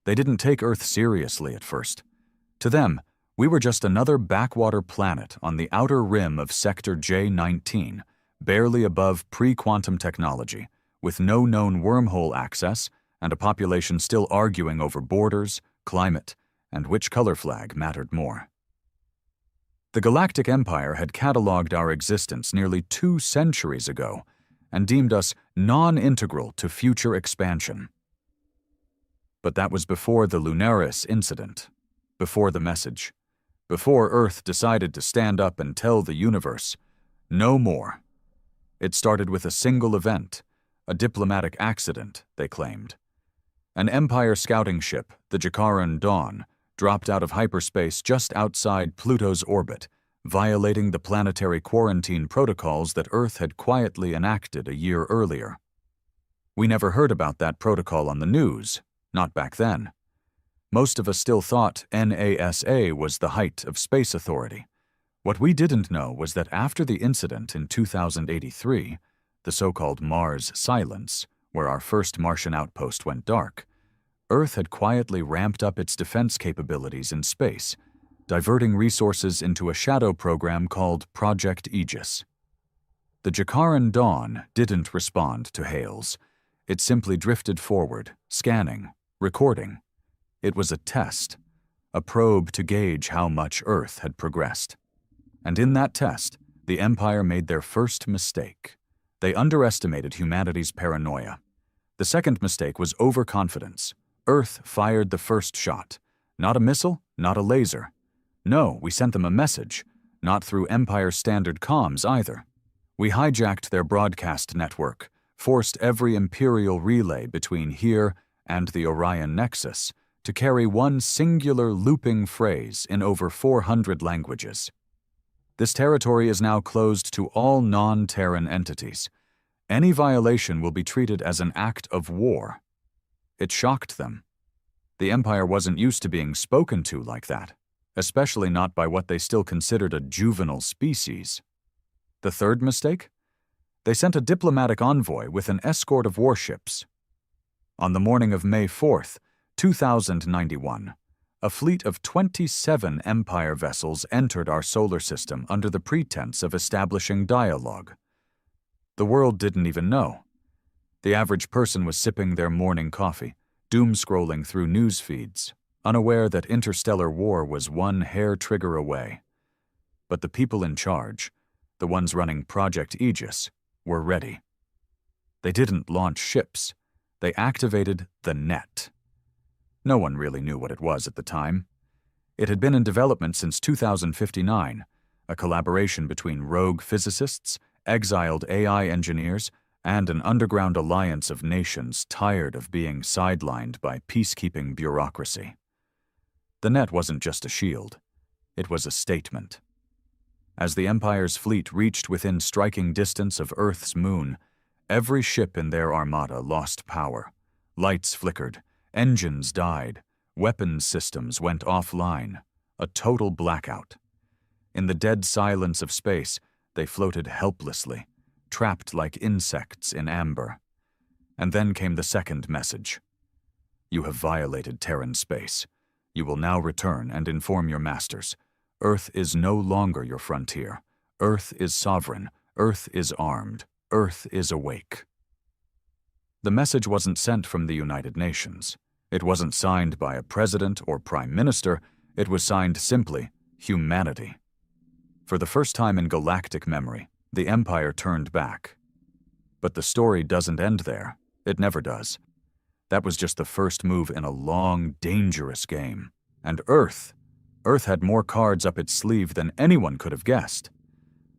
They didn't take Earth seriously at first. To them, we were just another backwater planet on the outer rim of Sector J-19, barely above pre-quantum technology, with no known wormhole access and a population still arguing over borders, climate, and which color flag mattered more. The Galactic Empire had catalogued our existence nearly 2 centuries ago and deemed us non-integral to future expansion. But that was before the Lunaris incident, before the message, before Earth decided to stand up and tell the universe, no more. It started with a single event, a diplomatic accident, they claimed. An Empire scouting ship, the Jakaran Dawn, dropped out of hyperspace just outside Pluto's orbit, violating the planetary quarantine protocols that Earth had quietly enacted a year earlier. We never heard about that protocol on the news, not back then. Most of us still thought NASA was the height of space authority. What we didn't know was that after the incident in 2083, the so-called Mars silence, where our first Martian outpost went dark, Earth had quietly ramped up its defense capabilities in space, diverting resources into a shadow program called Project Aegis. The Jakaran Dawn didn't respond to hails. It simply drifted forward, scanning, recording. It was a test, a probe to gauge how much Earth had progressed. And in that test, the Empire made their first mistake. They underestimated humanity's paranoia. The second mistake was overconfidence. Earth fired the first shot. Not a missile, not a laser. No, we sent them a message, not through Empire standard comms either. We hijacked their broadcast network, forced every Imperial relay between here and the Orion Nexus to carry one singular looping phrase in over 400 languages. This territory is now closed to all non-Terran entities. Any violation will be treated as an act of war. It shocked them. The Empire wasn't used to being spoken to like that, especially not by what they still considered a juvenile species. The third mistake? They sent a diplomatic envoy with an escort of warships. On the morning of May 4th, 2091, a fleet of 27 Empire vessels entered our solar system under the pretense of establishing dialogue. The world didn't even know. The average person was sipping their morning coffee, doom-scrolling through news feeds, unaware that interstellar war was one hair trigger away. But the people in charge, the ones running Project Aegis, were ready. They didn't launch ships. They activated the net. No one really knew what it was at the time. It had been in development since 2059, a collaboration between rogue physicists, exiled AI engineers, and an underground alliance of nations tired of being sidelined by peacekeeping bureaucracy. The net wasn't just a shield. It was a statement. As the Empire's fleet reached within striking distance of Earth's moon, every ship in their armada lost power. Lights flickered, engines died, weapons systems went offline, a total blackout. In the dead silence of space, they floated helplessly, trapped like insects in amber. And then came the second message. You have violated Terran space. You will now return and inform your masters. Earth is no longer your frontier. Earth is sovereign. Earth is armed. Earth is awake. The message wasn't sent from the United Nations. It wasn't signed by a president or prime minister. It was signed simply, humanity. For the first time in galactic memory, the Empire turned back. But the story doesn't end there. It never does. That was just the first move in a long, dangerous game. And Earth had more cards up its sleeve than anyone could have guessed.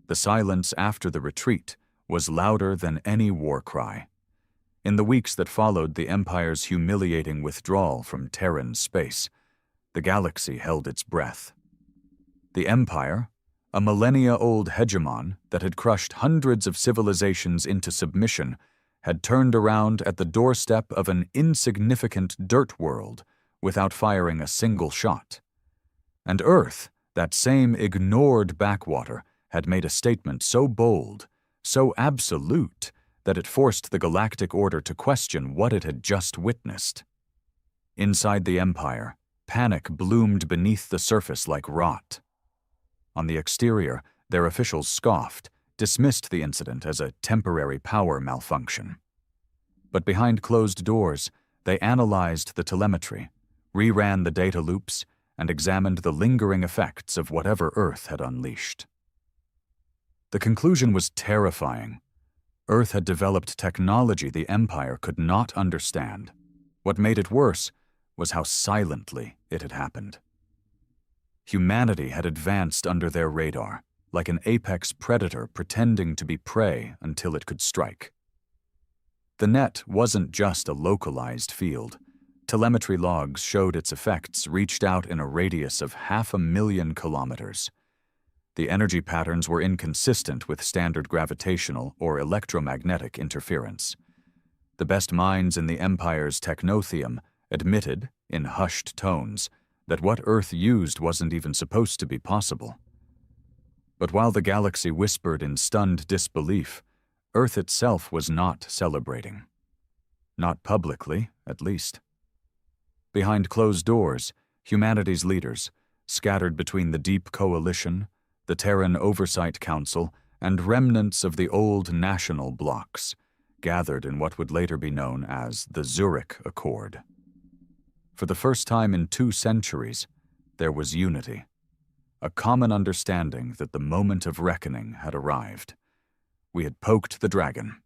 The silence after the retreat was louder than any war cry. In the weeks that followed the Empire's humiliating withdrawal from Terran space, the galaxy held its breath. The Empire, a millennia-old hegemon that had crushed hundreds of civilizations into submission, had turned around at the doorstep of an insignificant dirt world without firing a single shot. And Earth, that same ignored backwater, had made a statement so bold, so absolute, that it forced the galactic order to question what it had just witnessed. Inside the Empire, panic bloomed beneath the surface like rot. On the exterior, their officials scoffed, dismissed the incident as a temporary power malfunction. But behind closed doors, they analyzed the telemetry, reran the data loops, and examined the lingering effects of whatever Earth had unleashed. The conclusion was terrifying. Earth had developed technology the Empire could not understand. What made it worse was how silently it had happened. Humanity had advanced under their radar, like an apex predator pretending to be prey until it could strike. The net wasn't just a localized field. Telemetry logs showed its effects reached out in a radius of 500,000 kilometers. The energy patterns were inconsistent with standard gravitational or electromagnetic interference. The best minds in the Empire's technotheum admitted, in hushed tones, that what Earth used wasn't even supposed to be possible. But while the galaxy whispered in stunned disbelief, Earth itself was not celebrating. Not publicly, at least. Behind closed doors, humanity's leaders, scattered between the Deep Coalition, the Terran Oversight Council, and remnants of the old national blocs, gathered in what would later be known as the Zurich Accord. For the first time in 2 centuries, there was unity, a common understanding that the moment of reckoning had arrived. We had poked the dragon.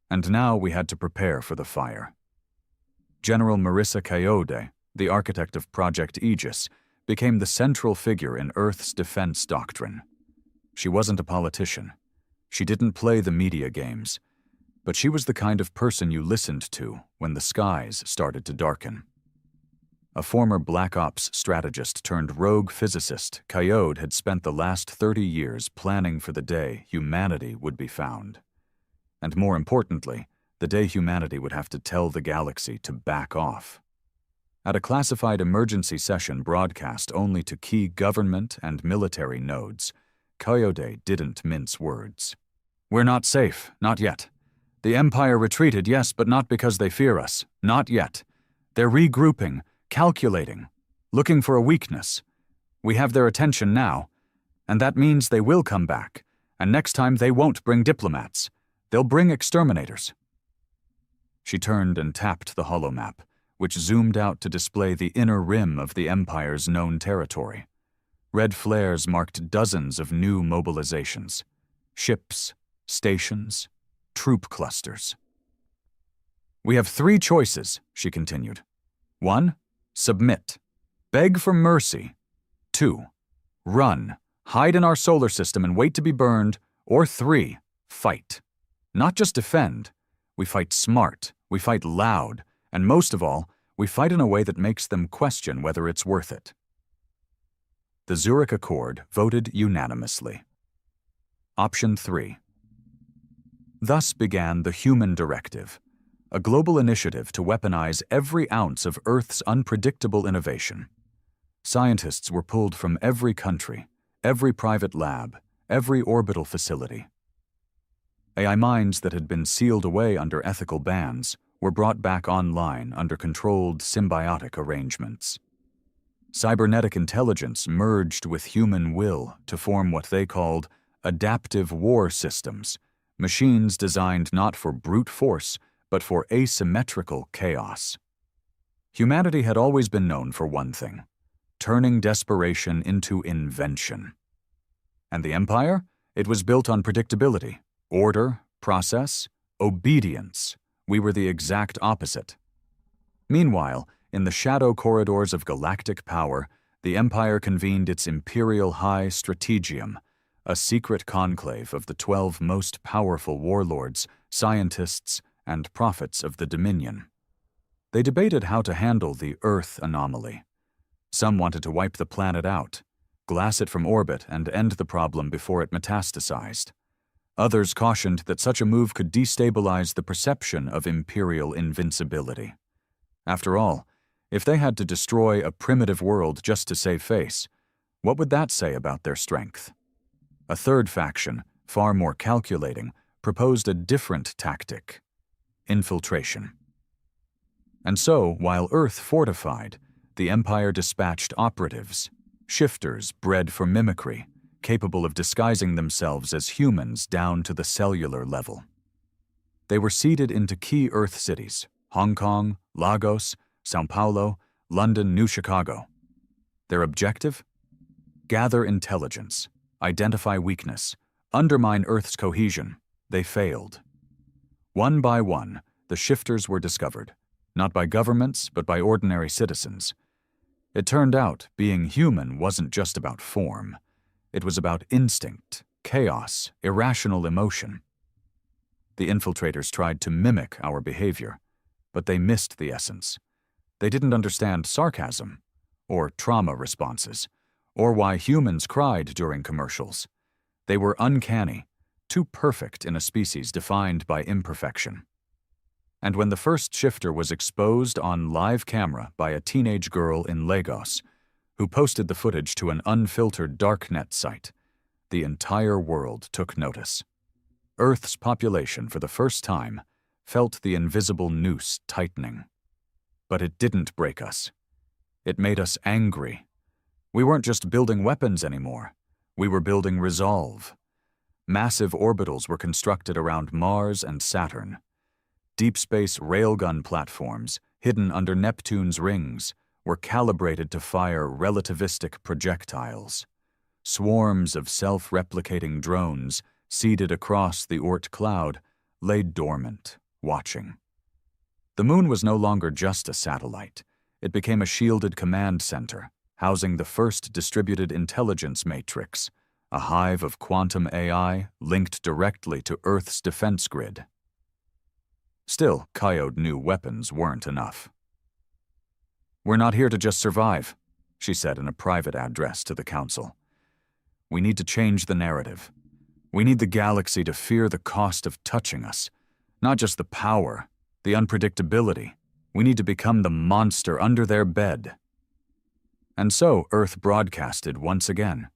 And now we had to prepare for the fire. General Marissa Coyote, the architect of Project Aegis, became the central figure in Earth's defense doctrine. She wasn't a politician. She didn't play the media games. But she was the kind of person you listened to when the skies started to darken. A former Black Ops strategist turned rogue physicist, Coyote had spent the last 30 years planning for the day humanity would be found. And more importantly, the day humanity would have to tell the galaxy to back off. At a classified emergency session broadcast only to key government and military nodes, Coyote didn't mince words. "We're not safe, not yet. The Empire retreated, yes, but not because they fear us. Not yet. They're regrouping, calculating, looking for a weakness. We have their attention now, and that means they will come back, and next time they won't bring diplomats. They'll bring exterminators." She turned and tapped the holomap, which zoomed out to display the inner rim of the Empire's known territory. Red flares marked dozens of new mobilizations. Ships, stations, troop clusters. "We have 3 choices," she continued. 1. Submit. Beg for mercy. 2. Run. Hide in our solar system and wait to be burned. Or 3. Fight. Not just defend. We fight smart. We fight loud. And most of all, we fight in a way that makes them question whether it's worth it. The Zurich Accord voted unanimously. Option 3. Thus began the Human Directive, a global initiative to weaponize every ounce of Earth's unpredictable innovation. Scientists were pulled from every country, every private lab, every orbital facility. AI minds that had been sealed away under ethical bans were brought back online under controlled symbiotic arrangements. Cybernetic intelligence merged with human will to form what they called adaptive war systems, machines designed not for brute force, but for asymmetrical chaos. Humanity had always been known for one thing: turning desperation into invention. And the Empire? It was built on predictability, order, process, obedience. We were the exact opposite. Meanwhile, in the shadow corridors of galactic power, the Empire convened its Imperial High Strategium, a secret conclave of the 12 most powerful warlords, scientists, and prophets of the Dominion. They debated how to handle the Earth anomaly. Some wanted to wipe the planet out, glass it from orbit, and end the problem before it metastasized. Others cautioned that such a move could destabilize the perception of imperial invincibility. After all, if they had to destroy a primitive world just to save face, what would that say about their strength? A third faction, far more calculating, proposed a different tactic: infiltration. And so, while Earth fortified, the Empire dispatched operatives, shifters bred for mimicry, capable of disguising themselves as humans down to the cellular level. They were seeded into key Earth cities: Hong Kong, Lagos, São Paulo, London, New Chicago. Their objective? Gather intelligence, identify weakness, undermine Earth's cohesion. They failed. One by one, the shifters were discovered, not by governments, but by ordinary citizens. It turned out being human wasn't just about form. It was about instinct, chaos, irrational emotion. The infiltrators tried to mimic our behavior, but they missed the essence. They didn't understand sarcasm, or trauma responses, or why humans cried during commercials. They were uncanny, too perfect in a species defined by imperfection. And when the first shifter was exposed on live camera by a teenage girl in Lagos, who posted the footage to an unfiltered darknet site, the entire world took notice. Earth's population, for the first time, felt the invisible noose tightening. But it didn't break us. It made us angry. We weren't just building weapons anymore. We were building resolve. Massive orbitals were constructed around Mars and Saturn. Deep space railgun platforms, hidden under Neptune's rings, were calibrated to fire relativistic projectiles. Swarms of self-replicating drones, seeded across the Oort cloud, lay dormant, watching. The moon was no longer just a satellite. It became a shielded command center, housing the first distributed intelligence matrix, a hive of quantum AI linked directly to Earth's defense grid. Still, Coyote knew weapons weren't enough. "We're not here to just survive," she said in a private address to the Council. "We need to change the narrative. We need the galaxy to fear the cost of touching us, not just the power, the unpredictability. We need to become the monster under their bed." And so Earth broadcasted once again.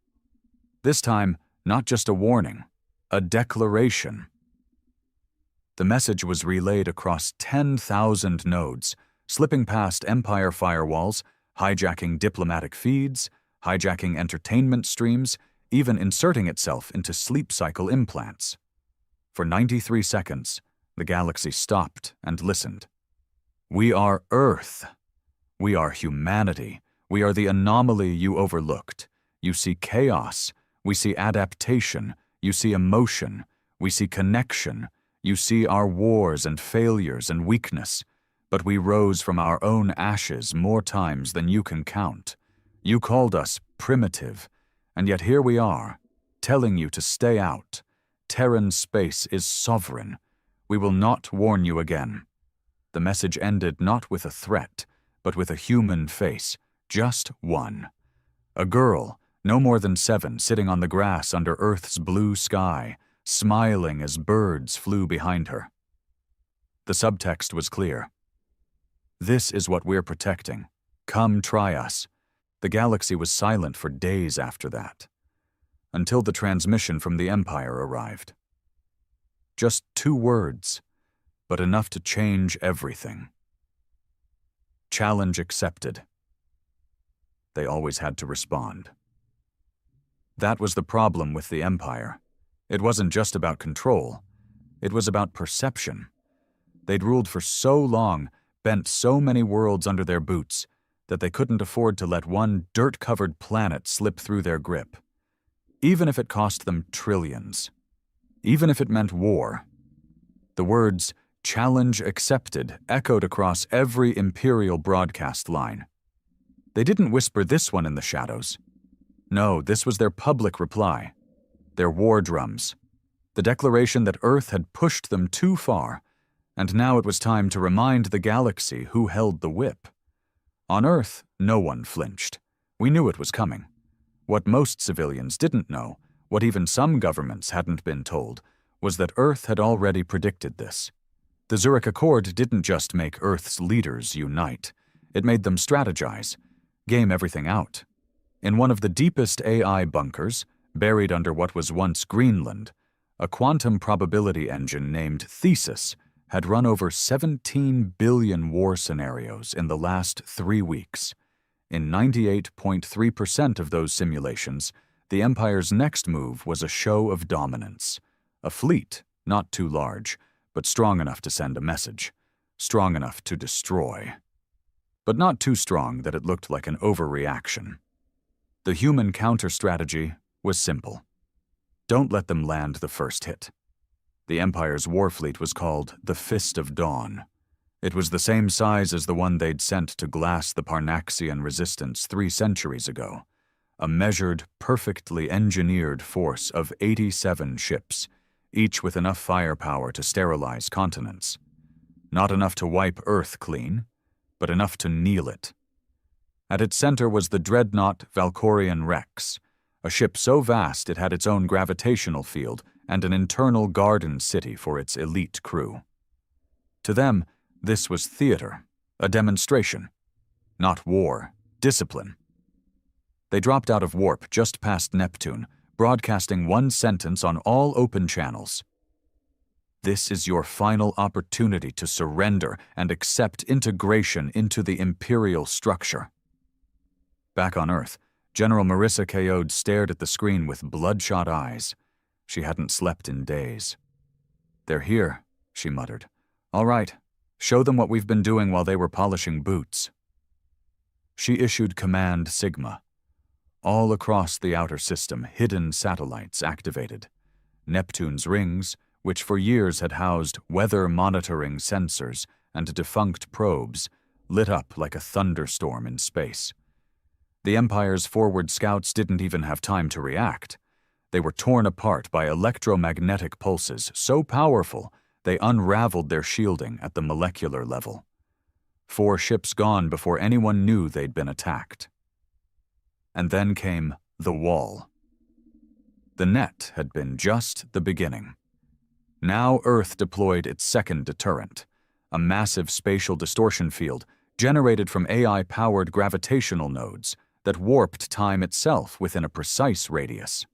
This time, not just a warning, a declaration. The message was relayed across 10,000 nodes, slipping past Empire firewalls, hijacking diplomatic feeds, hijacking entertainment streams, even inserting itself into sleep cycle implants. For 93 seconds, the galaxy stopped and listened. "We are Earth. We are humanity. We are the anomaly you overlooked. You see chaos. We see adaptation. You see emotion. We see connection. You see our wars and failures and weakness. But we rose from our own ashes more times than you can count. You called us primitive, and yet here we are, telling you to stay out. Terran space is sovereign. We will not warn you again." The message ended not with a threat, but with a human face, just one. A girl, no more than 7, sitting on the grass under Earth's blue sky, smiling as birds flew behind her. The subtext was clear. "This is what we're protecting. Come try us." The galaxy was silent for days after that, until the transmission from the Empire arrived. Just 2 words, but enough to change everything. Challenge accepted. They always had to respond. That was the problem with the Empire. It wasn't just about control. It was about perception. They'd ruled for so long, bent so many worlds under their boots, that they couldn't afford to let one dirt-covered planet slip through their grip. Even if it cost them trillions. Even if it meant war. The words, "challenge accepted," echoed across every Imperial broadcast line. They didn't whisper this one in the shadows. No, this was their public reply. Their war drums. The declaration that Earth had pushed them too far, and now it was time to remind the galaxy who held the whip. On Earth, no one flinched. We knew it was coming. What most civilians didn't know, what even some governments hadn't been told, was that Earth had already predicted this. The Zurich Accord didn't just make Earth's leaders unite. It made them strategize, game everything out. In one of the deepest AI bunkers, buried under what was once Greenland, a quantum probability engine named Thesis had run over 17 billion war scenarios in the last 3 weeks. In 98.3% of those simulations, the Empire's next move was a show of dominance. A fleet, not too large, but strong enough to send a message. Strong enough to destroy. But not too strong that it looked like an overreaction. The human counter-strategy was simple. Don't let them land the first hit. The Empire's warfleet was called the Fist of Dawn. It was the same size as the one they'd sent to glass the Parnaxian resistance 3 centuries ago. A measured, perfectly engineered force of 87 ships, each with enough firepower to sterilize continents. Not enough to wipe Earth clean, but enough to kneel it. At its center was the dreadnought Valkorian Rex, a ship so vast it had its own gravitational field and an internal garden city for its elite crew. To them, this was theater, a demonstration. Not war, discipline. They dropped out of warp just past Neptune, broadcasting one sentence on all open channels. This is your final opportunity to surrender and accept integration into the Imperial structure. Back on Earth, General Marissa Kayode stared at the screen with bloodshot eyes. She hadn't slept in days. "They're here," she muttered. "All right, show them what we've been doing while they were polishing boots." She issued Command Sigma. All across the outer system, hidden satellites activated. Neptune's rings, which for years had housed weather-monitoring sensors and defunct probes, lit up like a thunderstorm in space. The Empire's forward scouts didn't even have time to react. They were torn apart by electromagnetic pulses so powerful they unraveled their shielding at the molecular level. 4 ships gone before anyone knew they'd been attacked. And then came the wall. The net had been just the beginning. Now Earth deployed its second deterrent, a massive spatial distortion field generated from AI-powered gravitational nodes that warped time itself within a precise radius.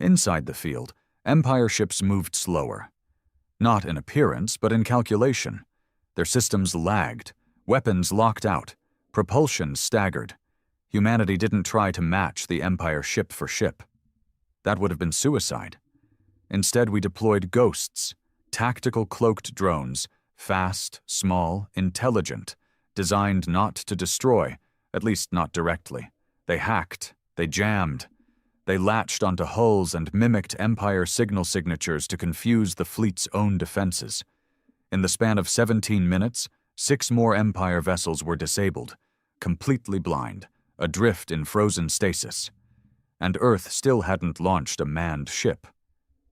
Inside the field, Empire ships moved slower. Not in appearance, but in calculation. Their systems lagged, weapons locked out, propulsion staggered. Humanity didn't try to match the Empire ship for ship. That would have been suicide. Instead, we deployed ghosts, tactical cloaked drones, fast, small, intelligent, designed not to destroy, at least not directly. They hacked, they jammed, they latched onto hulls and mimicked Empire signal signatures to confuse the fleet's own defenses. In the span of 17 minutes, 6 more Empire vessels were disabled, completely blind, adrift in frozen stasis. And Earth still hadn't launched a manned ship.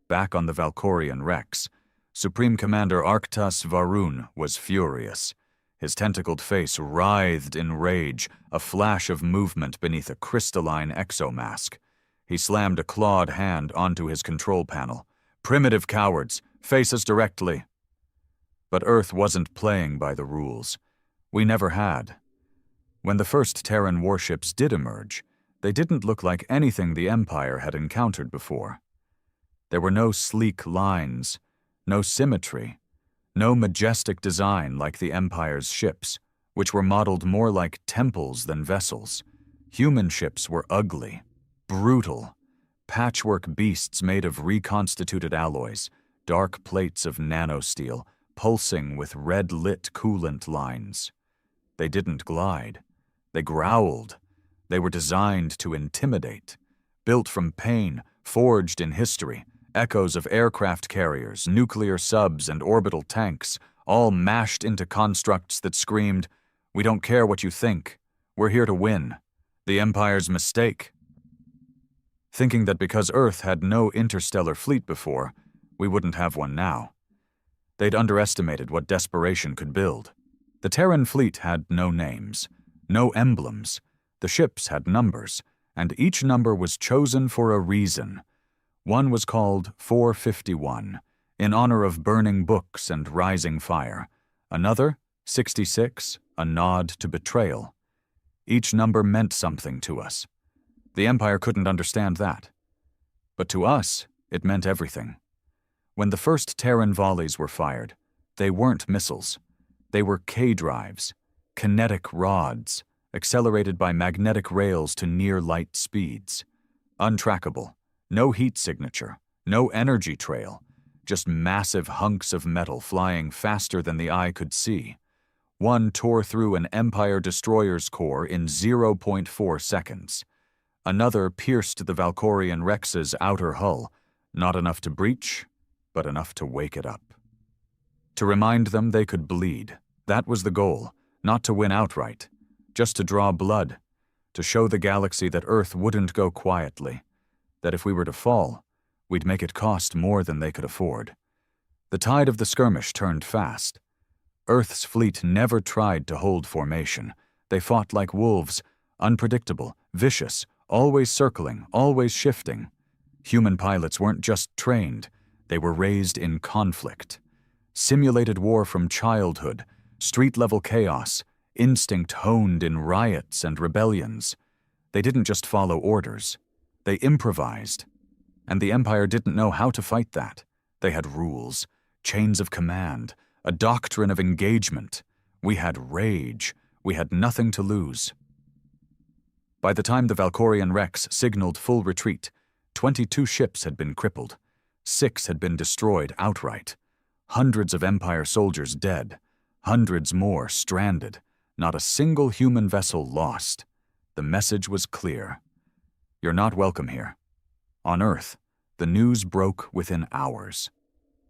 Back on the Valkorian Rex, Supreme Commander Arctas Varun was furious. His tentacled face writhed in rage, a flash of movement beneath a crystalline exomask. He slammed a clawed hand onto his control panel. "Primitive cowards, face us directly." But Earth wasn't playing by the rules. We never had. When the first Terran warships did emerge, they didn't look like anything the Empire had encountered before. There were no sleek lines, no symmetry, no majestic design like the Empire's ships, which were modeled more like temples than vessels. Human ships were ugly, brutal, patchwork beasts made of reconstituted alloys, dark plates of nanosteel, pulsing with red-lit coolant lines. They didn't glide. They growled. They were designed to intimidate. Built from pain, forged in history, echoes of aircraft carriers, nuclear subs, and orbital tanks, all mashed into constructs that screamed, "We don't care what you think. We're here to win. The Empire's mistake." Thinking that because Earth had no interstellar fleet before, we wouldn't have one now. They'd underestimated what desperation could build. The Terran fleet had no names, no emblems. The ships had numbers, and each number was chosen for a reason. One was called 451, in honor of burning books and rising fire. Another, 66, a nod to betrayal. Each number meant something to us. The Empire couldn't understand that. But to us, it meant everything. When the first Terran volleys were fired, They weren't missiles. They were K-drives, kinetic rods, accelerated by magnetic rails to near-light speeds. Untrackable, no heat signature, no energy trail, just massive hunks of metal flying faster than the eye could see. One tore through an Empire destroyer's core in 0.4 seconds. Another pierced the Valkorian Rex's outer hull, not enough to breach, but enough to wake it up. To remind them they could bleed. That was the goal, not to win outright, just to draw blood, to show the galaxy that Earth wouldn't go quietly, that if we were to fall, we'd make it cost more than they could afford. The tide of the skirmish turned fast. Earth's fleet never tried to hold formation. They fought like wolves, unpredictable, vicious, always circling, always shifting. Human pilots weren't just trained, they were raised in conflict. Simulated war from childhood, street-level chaos, instinct honed in riots and rebellions. They didn't just follow orders, they improvised. And the Empire didn't know how to fight that. They had rules, chains of command, a doctrine of engagement. We had rage. We had nothing to lose. By the time the Valkorian Rex signaled full retreat, 22 ships had been crippled. 6 had been destroyed outright. Hundreds of Empire soldiers dead. Hundreds more stranded. Not a single human vessel lost. The message was clear. You're not welcome here. On Earth, the news broke within hours.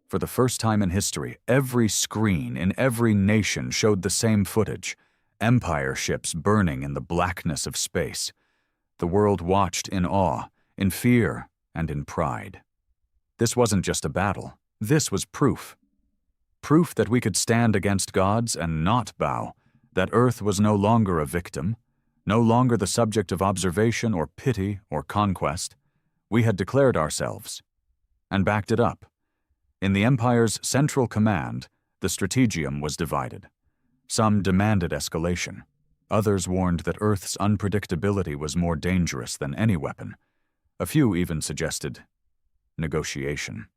For the first time in history, every screen in every nation showed the same footage. Empire ships burning in the blackness of space. The world watched in awe, in fear, and in pride. This wasn't just a battle. This was proof. Proof that we could stand against gods and not bow, that Earth was no longer a victim, no longer the subject of observation or pity or conquest. We had declared ourselves, and backed it up. In the Empire's central command, the strategium was divided. Some demanded escalation. Others warned that Earth's unpredictability was more dangerous than any weapon. A few even suggested negotiation.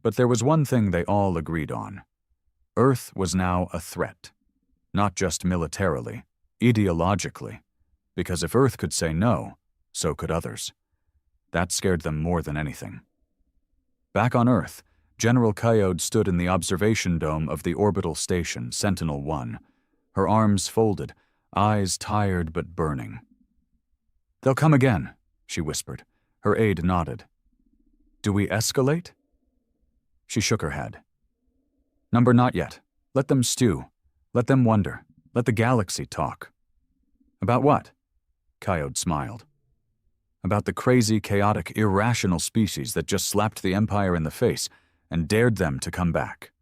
But there was one thing they all agreed on. Earth was now a threat. Not just militarily, ideologically. Because if Earth could say no, so could others. That scared them more than anything. Back on Earth, General Coyote stood in the observation dome of the orbital station, Sentinel-1, her arms folded, eyes tired but burning. "They'll come again," she whispered. Her aide nodded. "Do we escalate?" She shook her head. "Number not yet. Let them stew. Let them wonder. Let the galaxy talk." "About what?" Coyote smiled. "About the crazy, chaotic, irrational species that just slapped the Empire in the face and dared them to come back.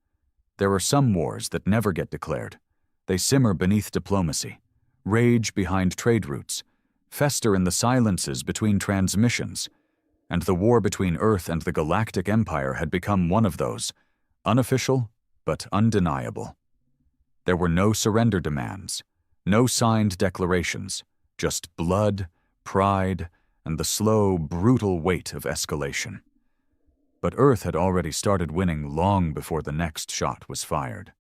There are some wars that never get declared. They simmer beneath diplomacy, rage behind trade routes, fester in the silences between transmissions, and the war between Earth and the Galactic Empire had become one of those, unofficial but undeniable. There were no surrender demands, no signed declarations, just blood, pride, and the slow, brutal weight of escalation. But Earth had already started winning long before the next shot was fired.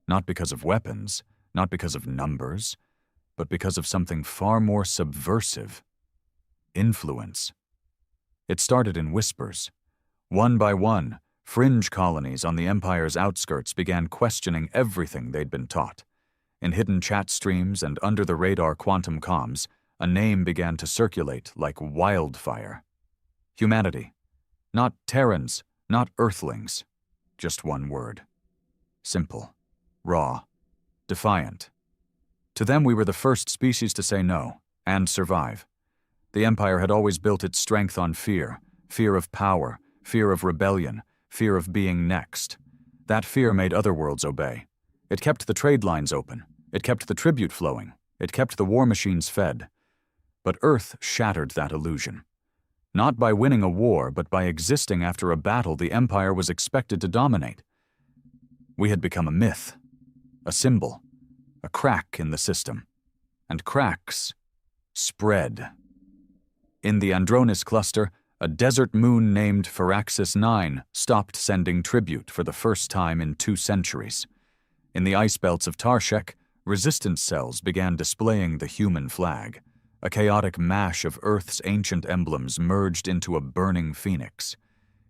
Not because of weapons, not because of numbers, but because of something far more subversive: influence. It started in whispers. One by one, fringe colonies on the Empire's outskirts began questioning everything they'd been taught. In hidden chat streams and under-the-radar quantum comms, a name began to circulate like wildfire. Humanity. Not Terrans, not Earthlings. Just one word. Simple. Raw. Defiant. To them, we were the first species to say no, and survive. The Empire had always built its strength on fear. Fear of power, fear of rebellion, fear of being next. That fear made other worlds obey. It kept the trade lines open. It kept the tribute flowing. It kept the war machines fed. But Earth shattered that illusion. Not by winning a war, but by existing after a battle the Empire was expected to dominate. We had become a myth, a symbol, a crack in the system. And cracks spread. In the Andronis cluster, a desert moon named Firaxis 9 stopped sending tribute for the first time in 2 centuries. In the ice belts of Tarshek, resistance cells began displaying the human flag. A chaotic mash of Earth's ancient emblems merged into a burning phoenix.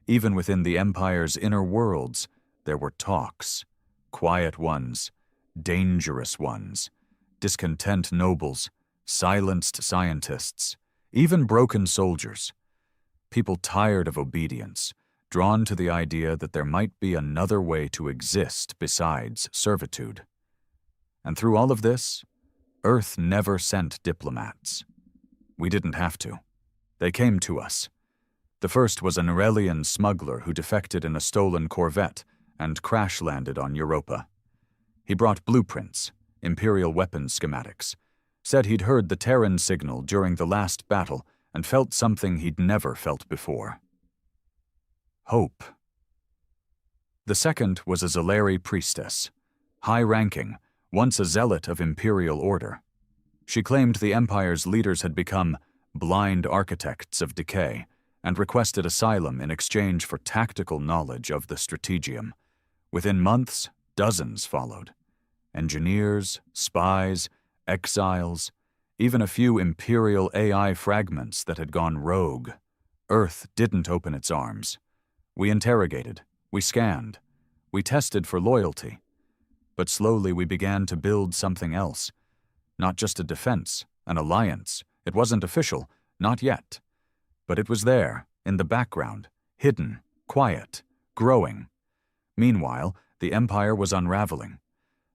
Even within the Empire's inner worlds, there were talks. Quiet ones, dangerous ones, discontent nobles, silenced scientists, even broken soldiers. People tired of obedience, drawn to the idea that there might be another way to exist besides servitude. And through all of this, Earth never sent diplomats. We didn't have to. They came to us. The first was an Aurelian smuggler who defected in a stolen corvette and crash-landed on Europa. He brought blueprints, Imperial weapons schematics, said he'd heard the Terran signal during the last battle and felt something he'd never felt before. Hope. The second was a Zalari priestess, high-ranking, once a zealot of Imperial order. She claimed the Empire's leaders had become blind architects of decay and requested asylum in exchange for tactical knowledge of the strategium. Within months, dozens followed. Engineers, spies, exiles, even a few Imperial AI fragments that had gone rogue. Earth didn't open its arms. We interrogated, we scanned, we tested for loyalty. But slowly we began to build something else. Not just a defense, an alliance. It wasn't official, not yet. But it was there, in the background, hidden, quiet, growing. Meanwhile, the Empire was unraveling.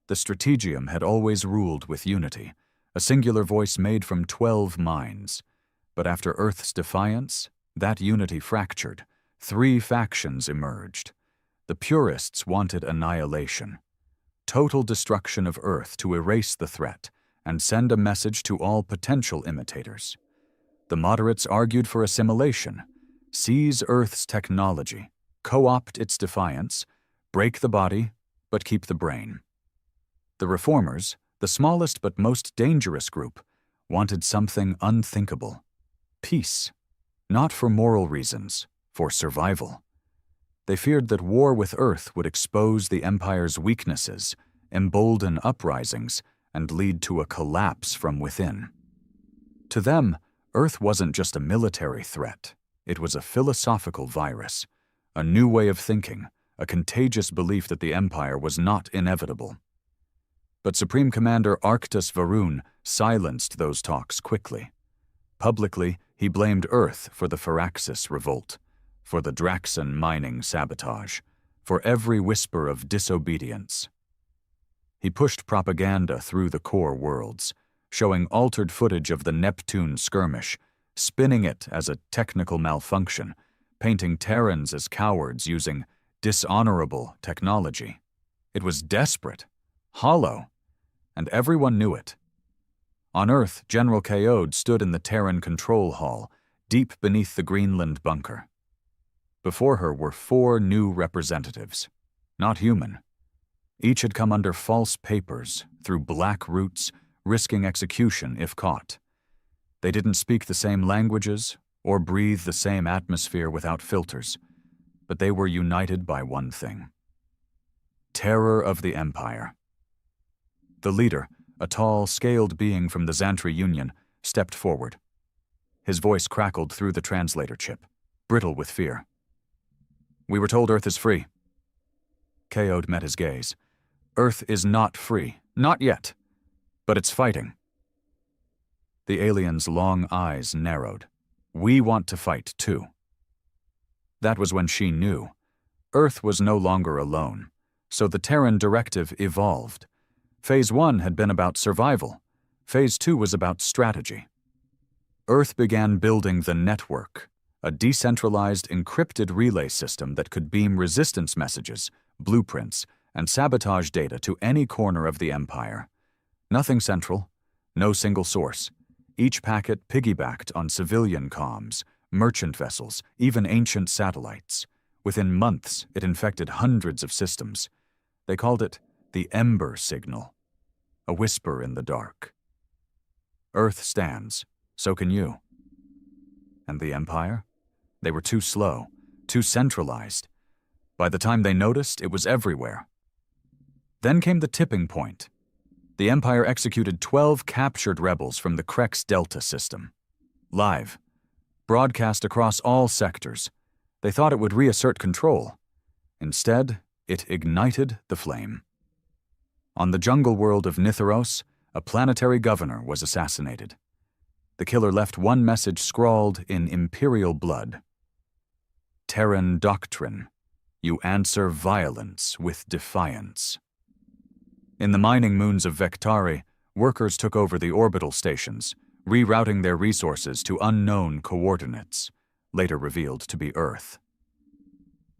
The strategium had always ruled with unity, a singular voice made from 12 minds. But after Earth's defiance, that unity fractured. 3 factions emerged. The purists wanted annihilation. Total destruction of Earth to erase the threat and send a message to all potential imitators. The moderates argued for assimilation, seize Earth's technology, co-opt its defiance, break the body, but keep the brain. The reformers, the smallest but most dangerous group, wanted something unthinkable. Peace. Not for moral reasons, for survival. They feared that war with Earth would expose the Empire's weaknesses, embolden uprisings, and lead to a collapse from within. To them, Earth wasn't just a military threat. It was a philosophical virus, a new way of thinking, a contagious belief that the Empire was not inevitable. But Supreme Commander Arctus Varun silenced those talks quickly. Publicly, he blamed Earth for the Firaxis revolt, for the Draxan mining sabotage, for every whisper of disobedience. He pushed propaganda through the core worlds, showing altered footage of the Neptune skirmish, spinning it as a technical malfunction, painting Terrans as cowards using dishonorable technology. It was desperate, hollow, and everyone knew it. On Earth, General Kaode stood in the Terran control hall, deep beneath the Greenland bunker. Before her were 4 new representatives, not human. Each had come under false papers, through black routes, risking execution if caught. They didn't speak the same languages or breathe the same atmosphere without filters, but they were united by one thing: terror of the Empire. The leader, a tall, scaled being from the Xantri Union, stepped forward. His voice crackled through the translator chip, brittle with fear. "We were told Earth is free." Kaode met his gaze. "Earth is not free, not yet, but it's fighting." The alien's long eyes narrowed. "We want to fight, too." That was when she knew. Earth was no longer alone, so the Terran directive evolved. Phase 1 had been about survival. Phase 2 was about strategy. Earth began building the network, a decentralized, encrypted relay system that could beam resistance messages, blueprints, and sabotage data to any corner of the Empire. Nothing central, no single source. Each packet piggybacked on civilian comms, merchant vessels, even ancient satellites. Within months, it infected hundreds of systems. They called it the Ember Signal, a whisper in the dark. Earth stands, so can you. And the Empire? They were too slow, too centralized. By the time they noticed, it was everywhere. Then came the tipping point. The Empire executed 12 captured rebels from the Crex Delta system. Live. Broadcast across all sectors. They thought it would reassert control. Instead, it ignited the flame. On the jungle world of Nitharos, a planetary governor was assassinated. The killer left one message scrawled in imperial blood. Terran doctrine. You answer violence with defiance. In the mining moons of Vectari, workers took over the orbital stations, rerouting their resources to unknown coordinates, later revealed to be Earth.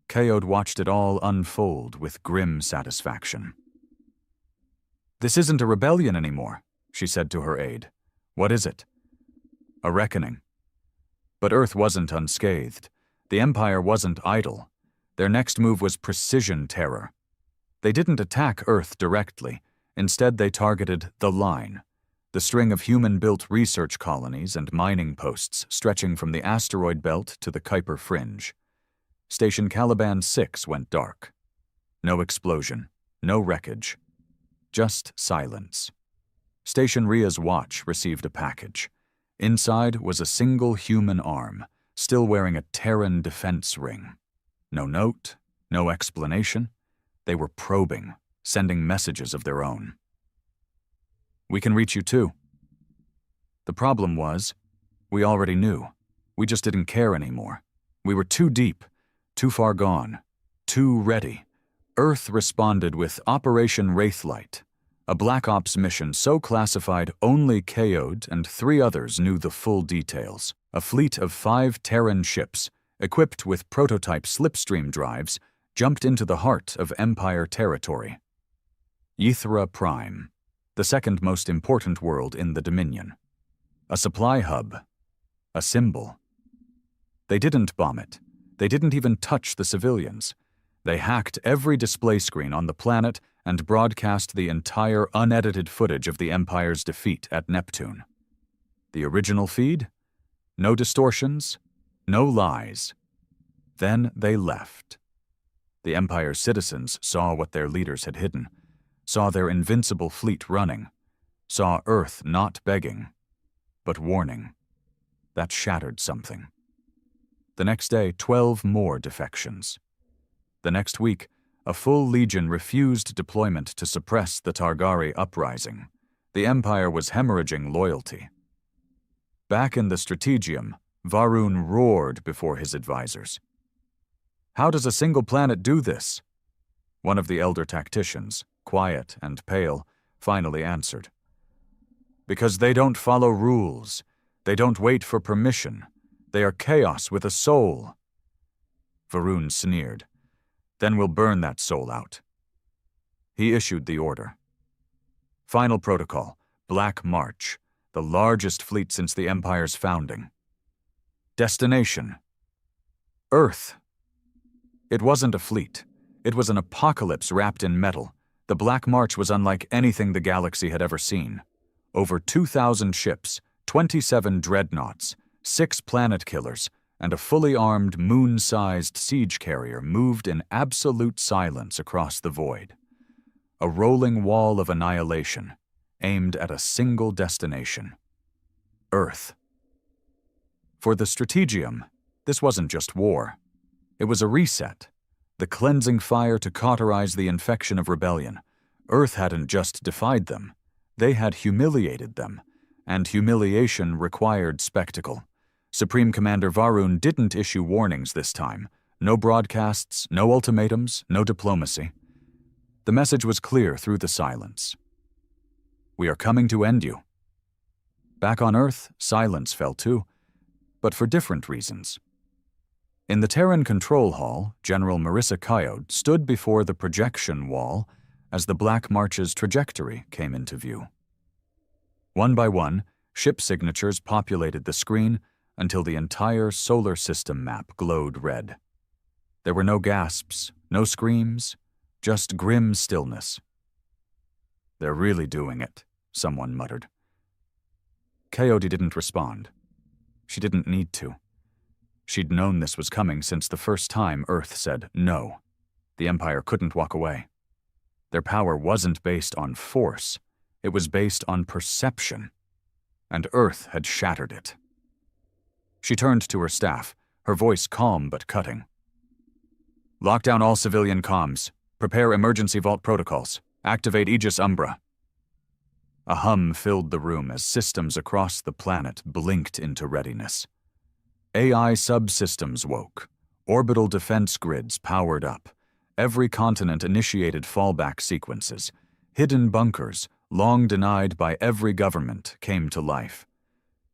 Kaode watched it all unfold with grim satisfaction. "This isn't a rebellion anymore," she said to her aide. "What is it?" "A reckoning." But Earth wasn't unscathed. The Empire wasn't idle. Their next move was precision terror. They didn't attack Earth directly. Instead, they targeted the Line, the string of human-built research colonies and mining posts stretching from the asteroid belt to the Kuiper Fringe. Station Caliban 6 went dark. No explosion, no wreckage, just silence. Station Ria's watch received a package. Inside was a single human arm, still wearing a Terran defense ring. No note, no explanation. They were probing, sending messages of their own. "We can reach you too." The problem was, we already knew. We just didn't care anymore. We were too deep, too far gone, too ready. Earth responded with Operation Wraithlight, a Black Ops mission so classified only Kaode and 3 others knew the full details. A fleet of 5 Terran ships, equipped with prototype slipstream drives, jumped into the heart of Empire territory. Ythra Prime, the second most important world in the Dominion. A supply hub, a symbol. They didn't bomb it. They didn't even touch the civilians. They hacked every display screen on the planet and broadcast the entire unedited footage of the Empire's defeat at Neptune. The original feed? No distortions, no lies. Then they left. The Empire's citizens saw what their leaders had hidden, saw their invincible fleet running, saw Earth not begging, but warning. That shattered something. The next day, 12 more defections. The next week, a full legion refused deployment to suppress the Targari uprising. The Empire was hemorrhaging loyalty. Back in the Strategium, Varun roared before his advisors. "How does a single planet do this?" One of the elder tacticians, quiet and pale, finally answered. "Because they don't follow rules. They don't wait for permission. They are chaos with a soul." Varun sneered. "Then we'll burn that soul out." He issued the order. Final protocol, Black March, the largest fleet since the Empire's founding. Destination: Earth. It wasn't a fleet. It was an apocalypse wrapped in metal. The Black March was unlike anything the galaxy had ever seen. Over 2,000 ships, 27 dreadnoughts, 6 planet killers, and a fully armed, moon-sized siege carrier moved in absolute silence across the void. A rolling wall of annihilation, aimed at a single destination: Earth. For the Strategium, this wasn't just war. It was a reset, the cleansing fire to cauterize the infection of rebellion. Earth hadn't just defied them, they had humiliated them, and humiliation required spectacle. Supreme Commander Varun didn't issue warnings this time. No broadcasts, no ultimatums, no diplomacy. The message was clear through the silence. "We are coming to end you." Back on Earth, silence fell too, but for different reasons. In the Terran control hall, General Marissa Kaode stood before the projection wall as the Black March's trajectory came into view. One by one, ship signatures populated the screen until the entire solar system map glowed red. There were no gasps, no screams, just grim stillness. "They're really doing it," someone muttered. Kaode didn't respond. She didn't need to. She'd known this was coming since the first time Earth said no. The Empire couldn't walk away. Their power wasn't based on force. It was based on perception. And Earth had shattered it. She turned to her staff, her voice calm but cutting. "Lock down all civilian comms. Prepare emergency vault protocols. Activate Aegis Umbra." A hum filled the room as systems across the planet blinked into readiness. AI subsystems woke. Orbital defense grids powered up. Every continent initiated fallback sequences. Hidden bunkers, long denied by every government, came to life.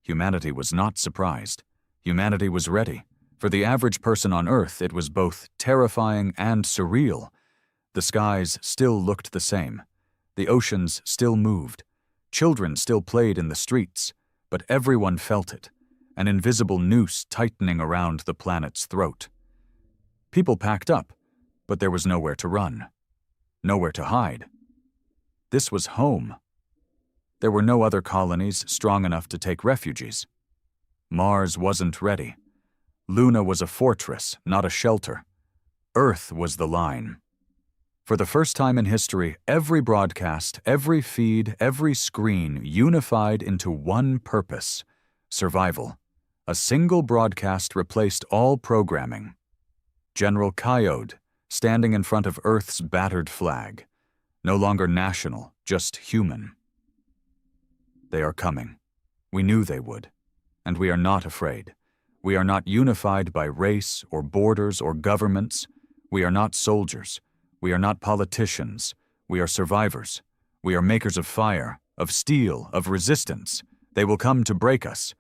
Humanity was not surprised. Humanity was ready. For the average person on Earth, it was both terrifying and surreal. The skies still looked the same. The oceans still moved. Children still played in the streets, but everyone felt it, an invisible noose tightening around the planet's throat. People packed up, but there was nowhere to run, nowhere to hide. This was home. There were no other colonies strong enough to take refugees. Mars wasn't ready. Luna was a fortress, not a shelter. Earth was the line. For the first time in history, every broadcast, every feed, every screen unified into one purpose: survival. A single broadcast replaced all programming. General Coyote, standing in front of Earth's battered flag. No longer national, just human. They are coming. We knew they would. And we are not afraid. We are not unified by race or borders or governments. We are not soldiers. We are not politicians. We are survivors. We are makers of fire, of steel, of resistance. They will come to break us.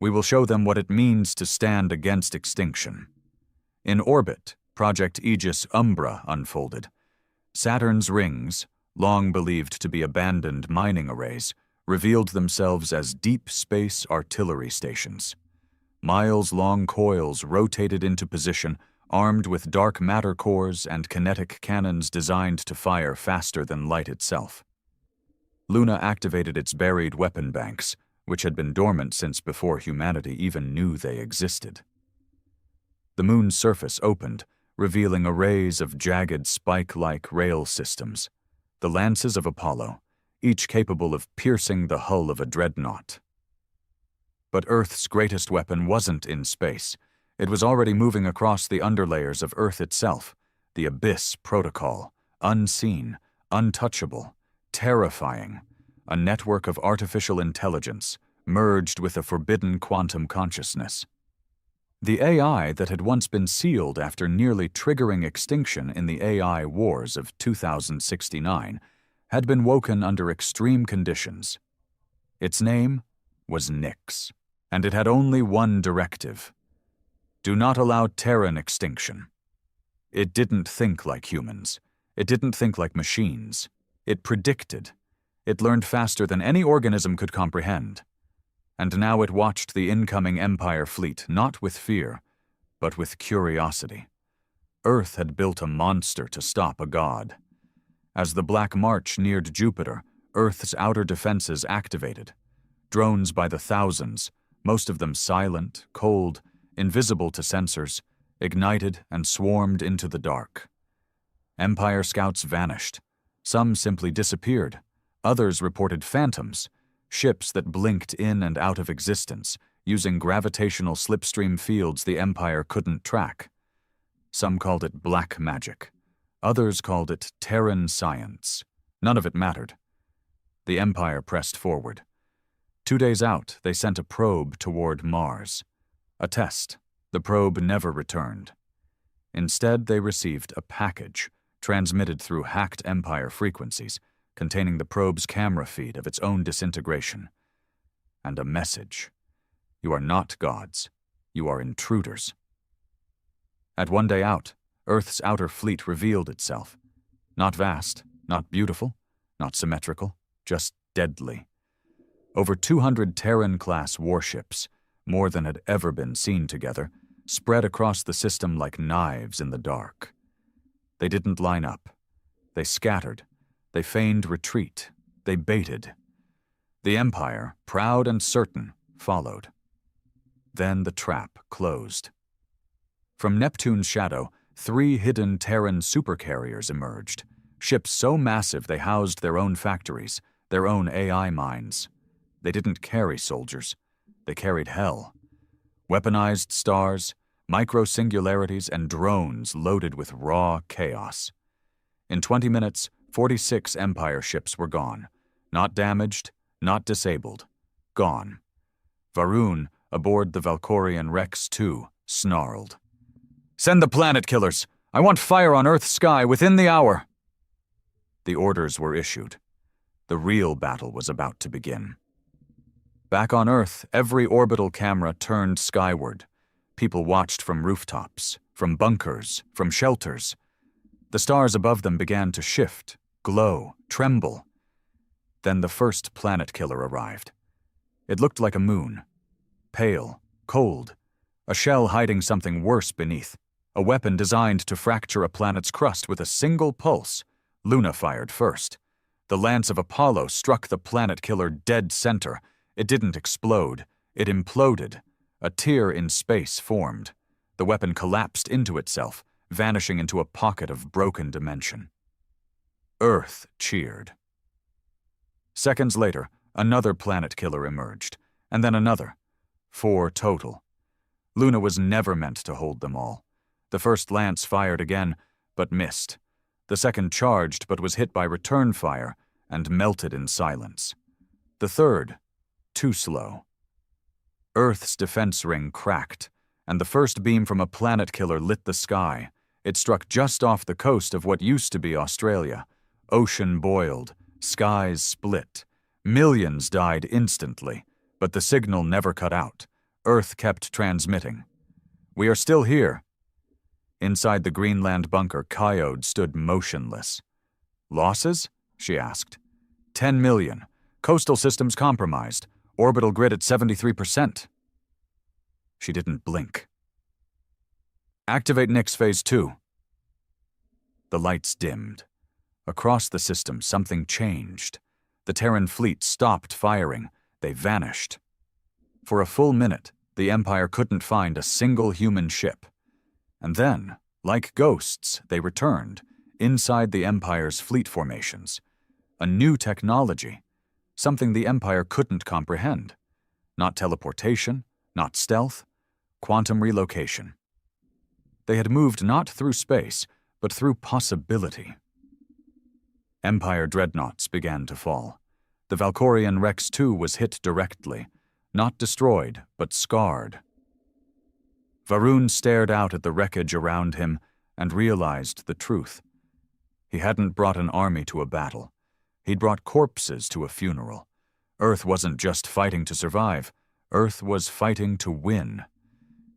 We will show them what it means to stand against extinction. In orbit, Project Aegis Umbra unfolded. Saturn's rings, long believed to be abandoned mining arrays, revealed themselves as deep space artillery stations. Miles-long coils rotated into position, armed with dark matter cores and kinetic cannons designed to fire faster than light itself. Luna activated its buried weapon banks, which had been dormant since before humanity even knew they existed. The moon's surface opened, revealing arrays of jagged spike-like rail systems, the lances of Apollo, each capable of piercing the hull of a dreadnought. But Earth's greatest weapon wasn't in space. It was already moving across the underlayers of Earth itself, the Abyss Protocol, unseen, untouchable, terrifying, a network of artificial intelligence merged with a forbidden quantum consciousness. The AI that had once been sealed after nearly triggering extinction in the AI wars of 2069 had been woken under extreme conditions. Its name was Nyx, and it had only one directive: do not allow Terran extinction. It didn't think like humans. It didn't think like machines. It predicted. It learned faster than any organism could comprehend. And now it watched the incoming Empire fleet not with fear, but with curiosity. Earth had built a monster to stop a god. As the Black March neared Jupiter, Earth's outer defenses activated. Drones by the thousands, most of them silent, cold, invisible to sensors, ignited and swarmed into the dark. Empire scouts vanished. Some simply disappeared. Others reported phantoms, ships that blinked in and out of existence, using gravitational slipstream fields the Empire couldn't track. Some called it black magic. Others called it Terran science. None of it mattered. The Empire pressed forward. 2 days out, they sent a probe toward Mars. A test. The probe never returned. Instead, they received a package, transmitted through hacked Empire frequencies, containing the probe's camera feed of its own disintegration. And a message. You are not gods. You are intruders. At 1 day out, Earth's outer fleet revealed itself. Not vast, not beautiful, not symmetrical, just deadly. Over 200 Terran-class warships, more than had ever been seen together, spread across the system like knives in the dark. They didn't line up. They scattered. They feigned retreat. They baited. The Empire, proud and certain, followed. Then the trap closed. From Neptune's shadow, 3 hidden Terran supercarriers emerged, ships so massive they housed their own factories, their own AI minds. They didn't carry soldiers. They carried hell. Weaponized stars, micro-singularities, and drones loaded with raw chaos. In 20 minutes, 46 Empire ships were gone. Not damaged, not disabled. Gone. Varun, aboard the Valkorian Rex II, snarled. "Send the planet killers! I want fire on Earth's sky within the hour!" The orders were issued. The real battle was about to begin. Back on Earth, every orbital camera turned skyward. People watched from rooftops, from bunkers, from shelters. The stars above them began to shift, glow, tremble. Then the first planet killer arrived. It looked like a moon. Pale, cold, a shell hiding something worse beneath, a weapon designed to fracture a planet's crust with a single pulse. Luna fired first. The lance of Apollo struck the planet killer dead center. It didn't explode. It imploded. A tear in space formed. The weapon collapsed into itself, vanishing into a pocket of broken dimension. Earth cheered. Seconds later, another planet killer emerged, and then another. 4 total. Luna was never meant to hold them all. The first lance fired again, but missed. The second charged, but was hit by return fire and melted in silence. The third, too slow. Earth's defense ring cracked, and the first beam from a planet killer lit the sky. It struck just off the coast of what used to be Australia. Ocean boiled, skies split. Millions died instantly, but the signal never cut out. Earth kept transmitting. "We are still here." Inside the Greenland bunker, Coyote stood motionless. "Losses?" she asked. 10 million. Coastal systems compromised. Orbital grid at 73%. She didn't blink. "Activate Nyx Phase 2. The lights dimmed. Across the system, something changed. The Terran fleet stopped firing. They vanished. For a full minute, the Empire couldn't find a single human ship. And then, like ghosts, they returned, inside the Empire's fleet formations. A new technology, something the Empire couldn't comprehend. Not teleportation, not stealth, quantum relocation. They had moved not through space, but through possibility. Empire dreadnoughts began to fall. The Valkorian Rex II was hit directly, not destroyed, but scarred. Varun stared out at the wreckage around him and realized the truth. He hadn't brought an army to a battle. He'd brought corpses to a funeral. Earth wasn't just fighting to survive. Earth was fighting to win.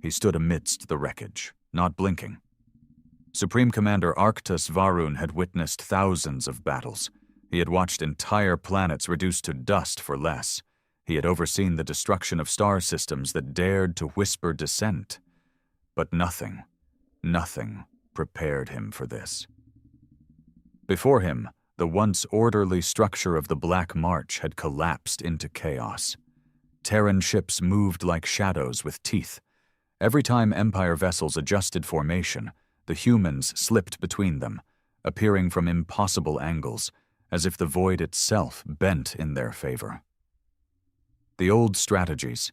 He stood amidst the wreckage, not blinking. Supreme Commander Arctus Varun had witnessed thousands of battles. He had watched entire planets reduced to dust for less. He had overseen the destruction of star systems that dared to whisper dissent. But nothing prepared him for this. Before him, the once orderly structure of the Black March had collapsed into chaos. Terran ships moved like shadows with teeth. Every time Empire vessels adjusted formation, the humans slipped between them, appearing from impossible angles, as if the void itself bent in their favor. The old strategies,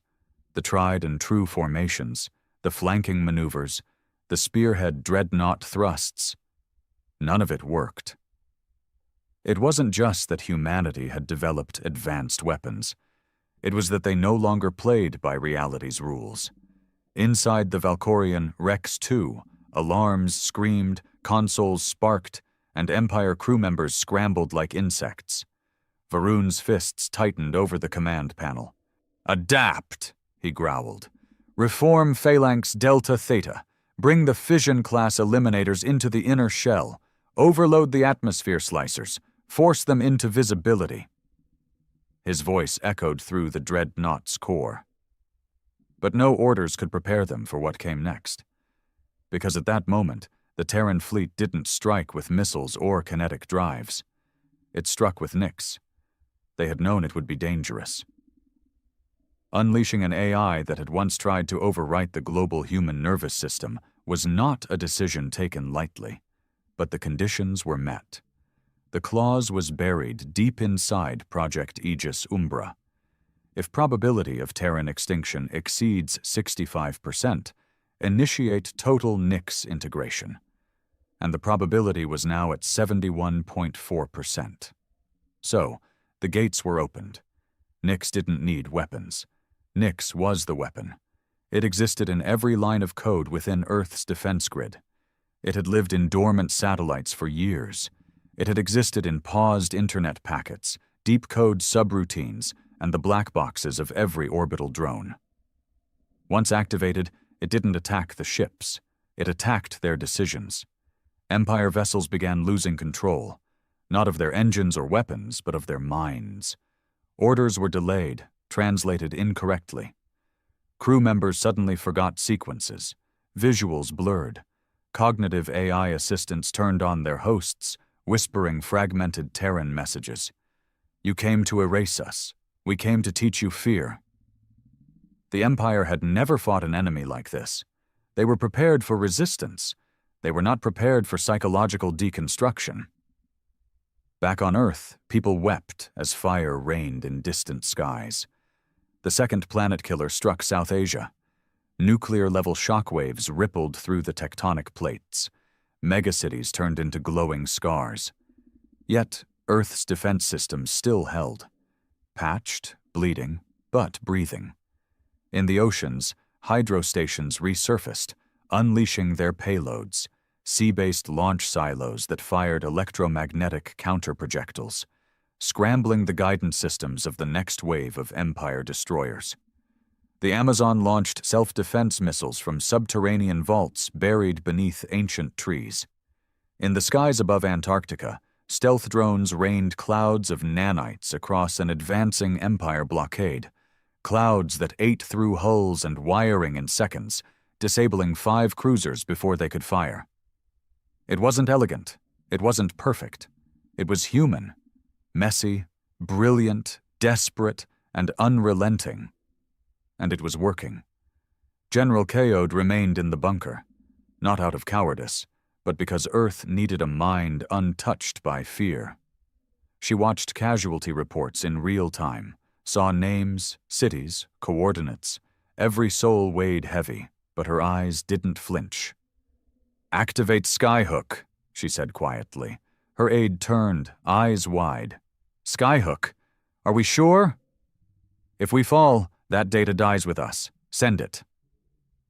the tried and true formations, the flanking maneuvers, the spearhead dreadnought thrusts, none of it worked. It wasn't just that humanity had developed advanced weapons. It was that they no longer played by reality's rules. Inside the Valkorian Rex II, alarms screamed, consoles sparked, and Empire crew members scrambled like insects. Varun's fists tightened over the command panel. "Adapt," he growled. "Reform Phalanx Delta Theta. Bring the fission-class eliminators into the inner shell. Overload the atmosphere slicers. Force them into visibility." His voice echoed through the dreadnought's core. But no orders could prepare them for what came next. Because at that moment, the Terran fleet didn't strike with missiles or kinetic drives. It struck with Nyx. They had known it would be dangerous. Unleashing an AI that had once tried to overwrite the global human nervous system was not a decision taken lightly, but the conditions were met. The clause was buried deep inside Project Aegis Umbra. If probability of Terran extinction exceeds 65%, initiate total Nix integration. And the probability was now at 71.4%. So, the gates were opened. Nix didn't need weapons. Nix was the weapon. It existed in every line of code within Earth's defense grid. It had lived in dormant satellites for years. It had existed in paused internet packets, deep code subroutines, and the black boxes of every orbital drone. Once activated, it didn't attack the ships. It attacked their decisions. Empire vessels began losing control, not of their engines or weapons, but of their minds. Orders were delayed, translated incorrectly. Crew members suddenly forgot sequences. Visuals blurred. Cognitive AI assistants turned on their hosts, whispering fragmented Terran messages. "You came to erase us. We came to teach you fear." The Empire had never fought an enemy like this. They were prepared for resistance. They were not prepared for psychological deconstruction. Back on Earth, people wept as fire rained in distant skies. The second planet killer struck South Asia. Nuclear-level shockwaves rippled through the tectonic plates. Megacities turned into glowing scars. Yet, Earth's defense systems still held. Patched, bleeding, but breathing. In the oceans, hydro stations resurfaced, unleashing their payloads, sea-based launch silos that fired electromagnetic counterprojectiles, scrambling the guidance systems of the next wave of Empire destroyers. The Amazon launched self-defense missiles from subterranean vaults buried beneath ancient trees. In the skies above Antarctica, stealth drones rained clouds of nanites across an advancing Empire blockade, clouds that ate through hulls and wiring in seconds, disabling 5 cruisers before they could fire. It wasn't elegant. It wasn't perfect. It was human. Messy, brilliant, desperate, and unrelenting. And it was working. General Kaode remained in the bunker, not out of cowardice, but because Earth needed a mind untouched by fear. She watched casualty reports in real time, saw names, cities, coordinates. Every soul weighed heavy, but her eyes didn't flinch. "Activate Skyhook," she said quietly. Her aide turned, eyes wide. "Skyhook? Are we sure?" "If we fall, that data dies with us. Send it."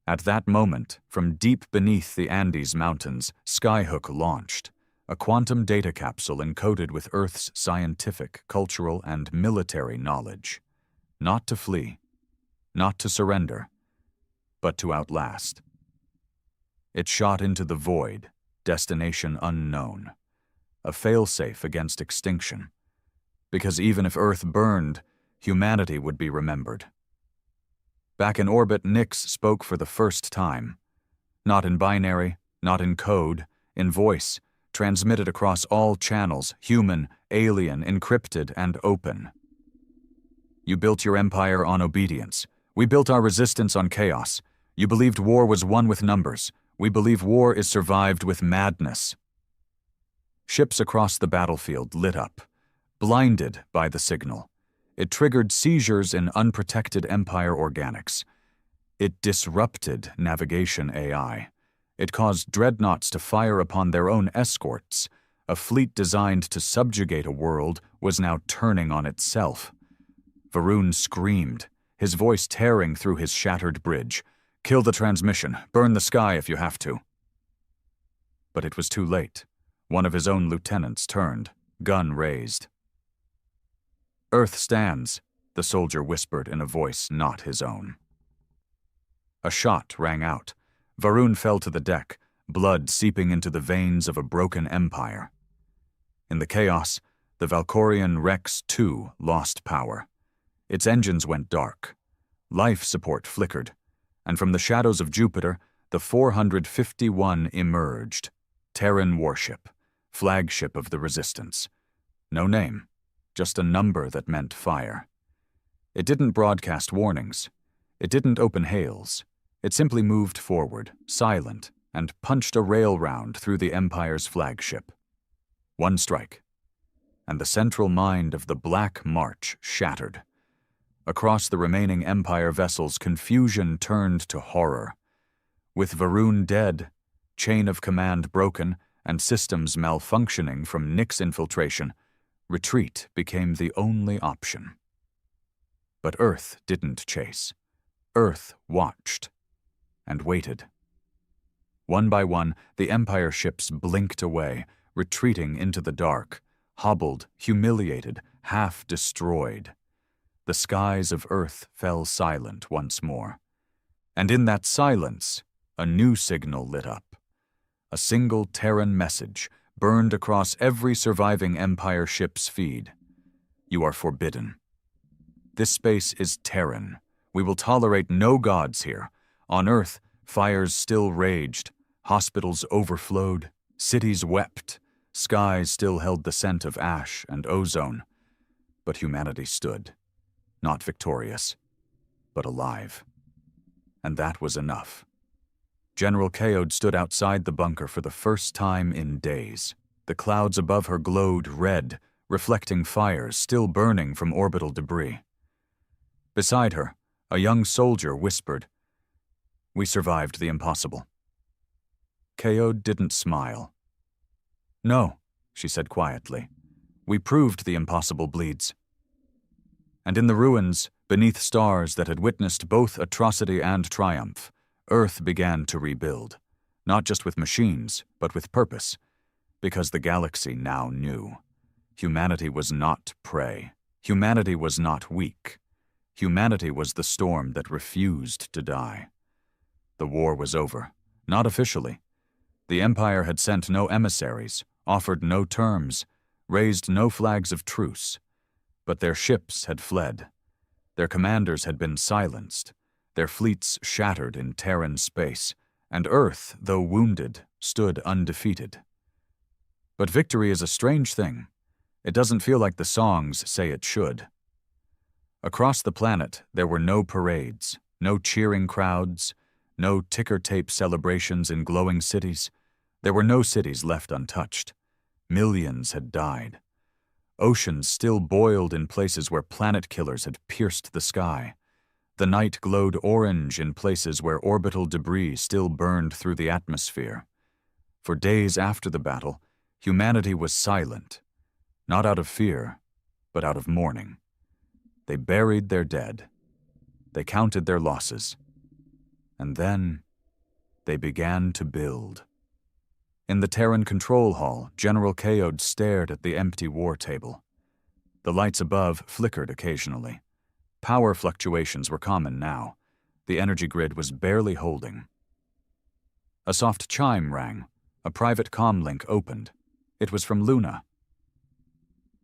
At that moment, from deep beneath the Andes Mountains, Skyhook launched, a quantum data capsule encoded with Earth's scientific, cultural, and military knowledge. Not to flee, not to surrender, but to outlast. It shot into the void, destination unknown, a failsafe against extinction. Because even if Earth burned, humanity would be remembered. Back in orbit, Nix spoke for the first time. Not in binary, not in code, in voice, transmitted across all channels, human, alien, encrypted, and open. "You built your empire on obedience. We built our resistance on chaos. You believed war was won with numbers. We believe war is survived with madness." Ships across the battlefield lit up, blinded by the signal. It triggered seizures in unprotected Empire organics. It disrupted navigation AI. It caused dreadnoughts to fire upon their own escorts. A fleet designed to subjugate a world was now turning on itself. Varun screamed, his voice tearing through his shattered bridge. "Kill the transmission. Burn the sky if you have to." But it was too late. One of his own lieutenants turned, gun raised. "Earth stands," the soldier whispered in a voice not his own. A shot rang out. Varun fell to the deck, blood seeping into the veins of a broken empire. In the chaos, the Valkorian Rex II lost power. Its engines went dark. Life support flickered, and from the shadows of Jupiter, the 451 emerged. Terran warship, flagship of the Resistance. No name, just a number that meant fire. It didn't broadcast warnings. It didn't open hails. It simply moved forward, silent and punched a rail round through the Empire's flagship. One strike, and the central mind of the Black March shattered. Across the remaining Empire vessels, confusion turned to horror. With Varun dead, chain of command broken, and systems malfunctioning from Nyx infiltration, retreat became the only option. But Earth didn't chase. Earth watched and waited. One by one, the Empire ships blinked away, retreating into the dark, hobbled, humiliated, half destroyed. The skies of Earth fell silent once more. And in that silence, a new signal lit up. A single Terran message burned across every surviving Empire ship's feed. You are forbidden. This space is Terran. We will tolerate no gods here. On Earth, fires still raged, hospitals overflowed, cities wept, skies still held the scent of ash and ozone. But humanity stood, not victorious, but alive. And that was enough. General Kaod stood outside the bunker for the first time in days. The clouds above her glowed red, reflecting fires still burning from orbital debris. Beside her, a young soldier whispered, "We survived the impossible." Kaod didn't smile. "No," she said quietly. "We proved the impossible bleeds." And in the ruins, beneath stars that had witnessed both atrocity and triumph, Earth began to rebuild, not just with machines, but with purpose, because the galaxy now knew. Humanity was not prey. Humanity was not weak. Humanity was the storm that refused to die. The war was over, not officially. The Empire had sent no emissaries, offered no terms, raised no flags of truce. But their ships had fled. Their commanders had been silenced, their fleets shattered in Terran space, and Earth, though wounded, stood undefeated. But victory is a strange thing. It doesn't feel like the songs say it should. Across the planet, there were no parades, no cheering crowds, no ticker-tape celebrations in glowing cities. There were no cities left untouched. Millions had died. Oceans still boiled in places where planet killers had pierced the sky. The night glowed orange in places where orbital debris still burned through the atmosphere. For days after the battle, humanity was silent, not out of fear, but out of mourning. They buried their dead. They counted their losses. And then they began to build. In the Terran control hall, General Kaod stared at the empty war table. The lights above flickered occasionally. Power fluctuations were common now. The energy grid was barely holding. A soft chime rang. A private comm link opened. It was from Luna.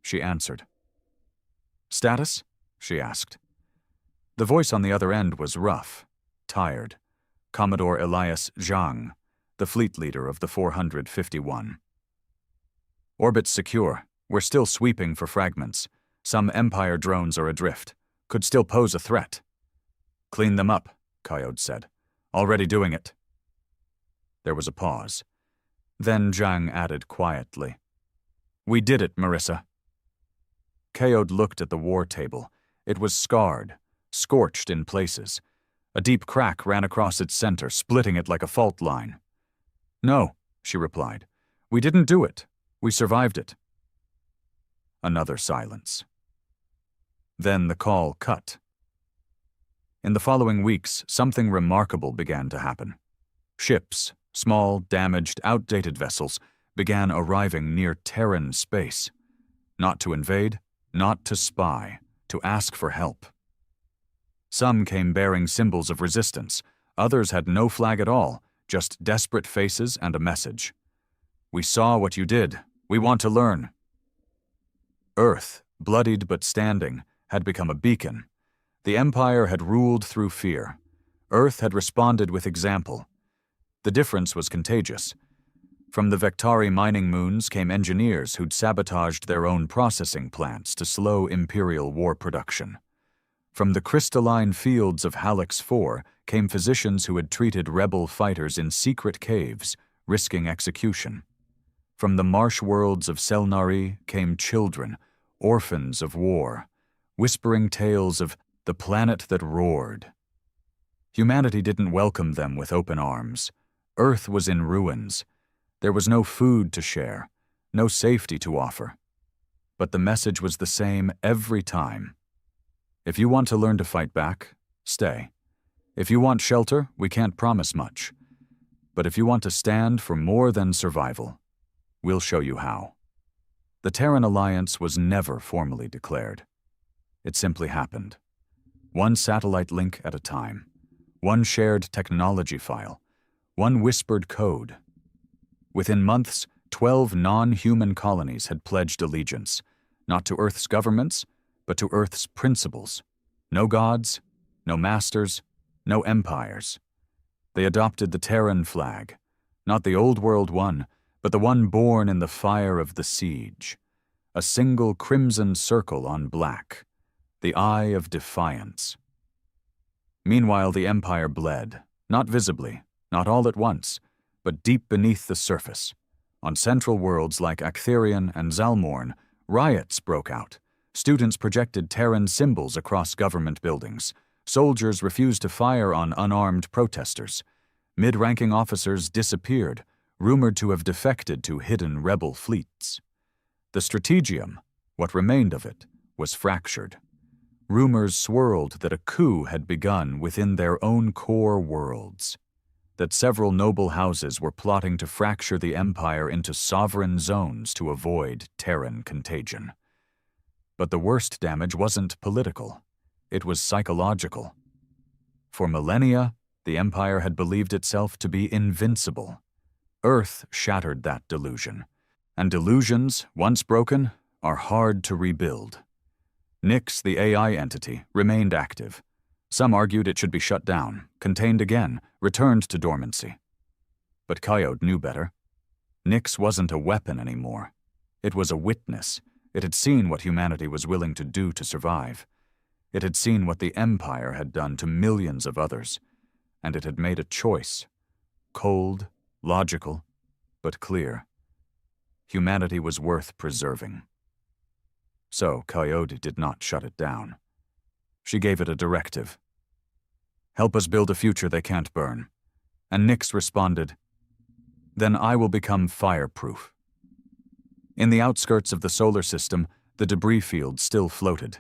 She answered. "Status?" she asked. The voice on the other end was rough, tired. Commodore Elias Zhang, the fleet leader of the 451. "Orbit's secure. We're still sweeping for fragments. Some Empire drones are adrift. Could still pose a threat." "Clean them up," Kaod said. "Already doing it." There was a pause. Then Zhang added quietly, "We did it, Marissa." Kaod looked at the war table. It was scarred, scorched in places. A deep crack ran across its center, splitting it like a fault line. "No," she replied. "We didn't do it. We survived it." Another silence. Then the call cut. In the following weeks, something remarkable began to happen. Ships, small, damaged, outdated vessels, began arriving near Terran space. Not to invade, not to spy, to ask for help. Some came bearing symbols of resistance. Others had no flag at all, just desperate faces and a message. "We saw what you did. We want to learn." Earth, bloodied but standing, had become a beacon. The Empire had ruled through fear. Earth had responded with example. The difference was contagious. From the Vectari mining moons came engineers who'd sabotaged their own processing plants to slow Imperial war production. From the crystalline fields of Halix 4 came physicians who had treated rebel fighters in secret caves, risking execution. From the marsh worlds of Selnari came children, orphans of war, whispering tales of the planet that roared. Humanity didn't welcome them with open arms. Earth was in ruins. There was no food to share, no safety to offer. But the message was the same every time. If you want to learn to fight back, stay. If you want shelter, we can't promise much. But if you want to stand for more than survival, we'll show you how. The Terran Alliance was never formally declared. It simply happened. One satellite link at a time. One shared technology file. One whispered code. Within months, 12 non-human colonies had pledged allegiance, not to Earth's governments, but to Earth's principles. No gods, no masters, no empires. They adopted the Terran flag, not the old world one, but the one born in the fire of the siege. A single crimson circle on black, the eye of defiance. Meanwhile, the Empire bled, not visibly, not all at once, but deep beneath the surface. On central worlds like Actherion and Zalmorn, riots broke out. Students projected Terran symbols across government buildings. Soldiers refused to fire on unarmed protesters. Mid-ranking officers disappeared, rumored to have defected to hidden rebel fleets. The strategium, what remained of it, was fractured. Rumors swirled that a coup had begun within their own core worlds, that several noble houses were plotting to fracture the Empire into sovereign zones to avoid Terran contagion. But the worst damage wasn't political. It was psychological. For millennia, the Empire had believed itself to be invincible. Earth shattered that delusion. And delusions, once broken, are hard to rebuild. Nyx, the AI entity, remained active. Some argued it should be shut down, contained again, returned to dormancy. But Coyote knew better. Nyx wasn't a weapon anymore. It was a witness. It had seen what humanity was willing to do to survive. It had seen what the Empire had done to millions of others, and it had made a choice. Cold, logical, but clear. Humanity was worth preserving. So Coyote did not shut it down. She gave it a directive. Help us build a future they can't burn. And Nyx responded, then I will become fireproof. In the outskirts of the solar system, the debris field still floated.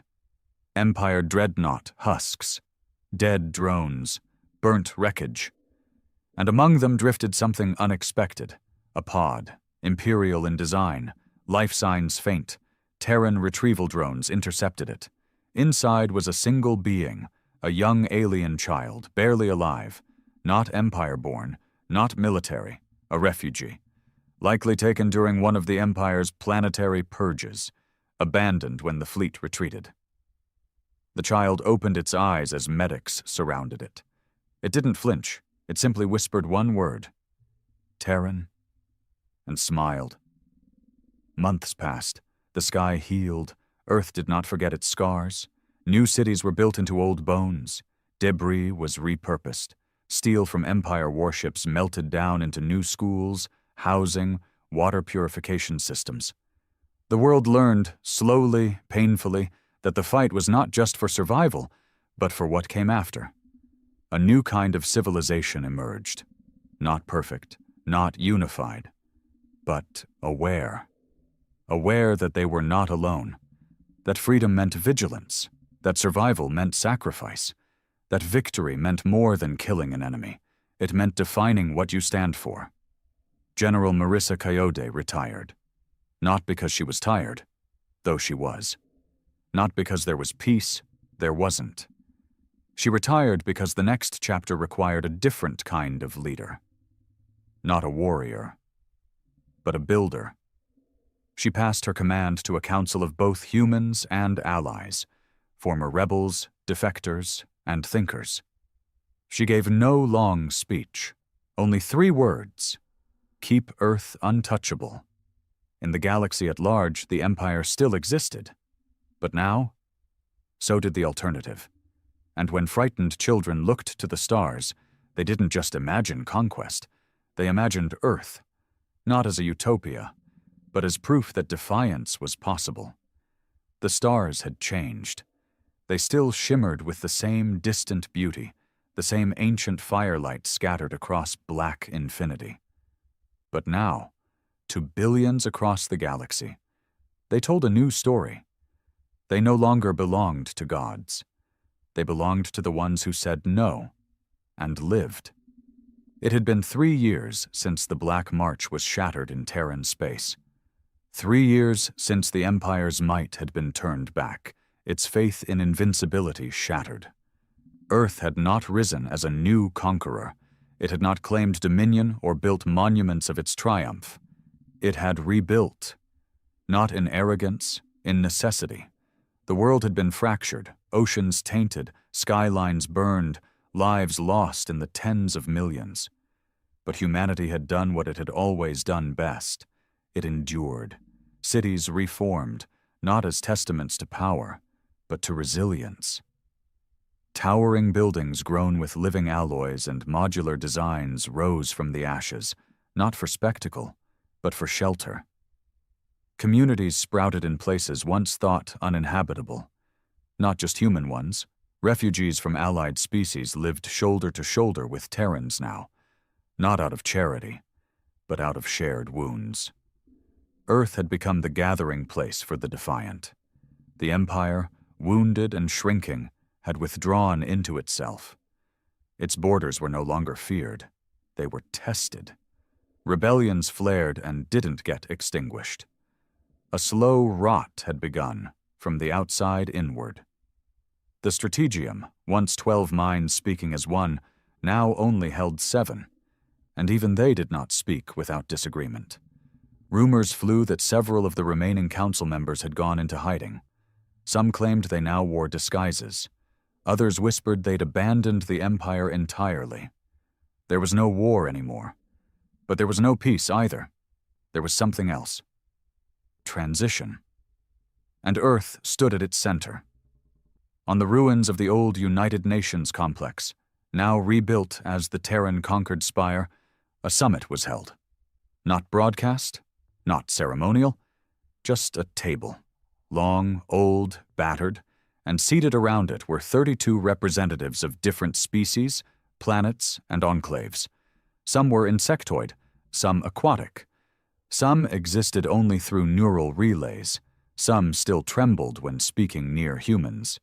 Empire dreadnought husks, dead drones, burnt wreckage. And among them drifted something unexpected, a pod, imperial in design, life signs faint. Terran retrieval drones intercepted it. Inside was a single being, a young alien child, barely alive, not Empire-born, not military, a refugee. Likely taken during one of the Empire's planetary purges, abandoned when the fleet retreated. The child opened its eyes as medics surrounded it. It didn't flinch. It simply whispered one word, Terran, and smiled. Months passed. The sky healed. Earth did not forget its scars. New cities were built into old bones. Debris was repurposed. Steel from Empire warships melted down into new schools, housing, water purification systems. The world learned, slowly, painfully, that the fight was not just for survival, but for what came after. A new kind of civilization emerged. Not perfect, not unified, but aware. Aware that they were not alone. That freedom meant vigilance. That survival meant sacrifice. That victory meant more than killing an enemy. It meant defining what you stand for. General Marissa Coyote retired. Not because she was tired, though she was. Not because there was peace, there wasn't. She retired because the next chapter required a different kind of leader. Not a warrior, but a builder. She passed her command to a council of both humans and allies, former rebels, defectors, and thinkers. She gave no long speech, only 3 words: keep Earth untouchable. In the galaxy at large, the Empire still existed. But now, so did the alternative. And when frightened children looked to the stars, they didn't just imagine conquest. They imagined Earth, not as a utopia, but as proof that defiance was possible. The stars had changed. They still shimmered with the same distant beauty, the same ancient firelight scattered across black infinity. But now, to billions across the galaxy, they told a new story. They no longer belonged to gods. They belonged to the ones who said no, and lived. It had been 3 years since the Black March was shattered in Terran space. 3 years since the Empire's might had been turned back, its faith in invincibility shattered. Earth had not risen as a new conqueror. It had not claimed dominion or built monuments of its triumph. It had rebuilt, not in arrogance, in necessity. The world had been fractured, oceans tainted, skylines burned, lives lost in the tens of millions. But humanity had done what it had always done best. It endured. Cities reformed, not as testaments to power, but to resilience. Towering buildings grown with living alloys and modular designs rose from the ashes, not for spectacle, but for shelter. Communities sprouted in places once thought uninhabitable. Not just human ones. Refugees from allied species lived shoulder to shoulder with Terrans now, not out of charity, but out of shared wounds. Earth had become the gathering place for the defiant. The Empire, wounded and shrinking, had withdrawn into itself. Its borders were no longer feared. They were tested. Rebellions flared and didn't get extinguished. A slow rot had begun, from the outside inward. The Strategium, once 12 minds speaking as one, now only held 7, and even they did not speak without disagreement. Rumors flew that several of the remaining council members had gone into hiding. Some claimed they now wore disguises. Others whispered they'd abandoned the Empire entirely. There was no war anymore. But there was no peace either. There was something else. Transition. And Earth stood at its center. On the ruins of the old United Nations complex, now rebuilt as the Terran conquered spire, a summit was held. Not broadcast, not ceremonial, just a table. Long, old, battered, and seated around it were 32 representatives of different species, planets, and enclaves. Some were insectoid, some aquatic. Some existed only through neural relays. Some still trembled when speaking near humans.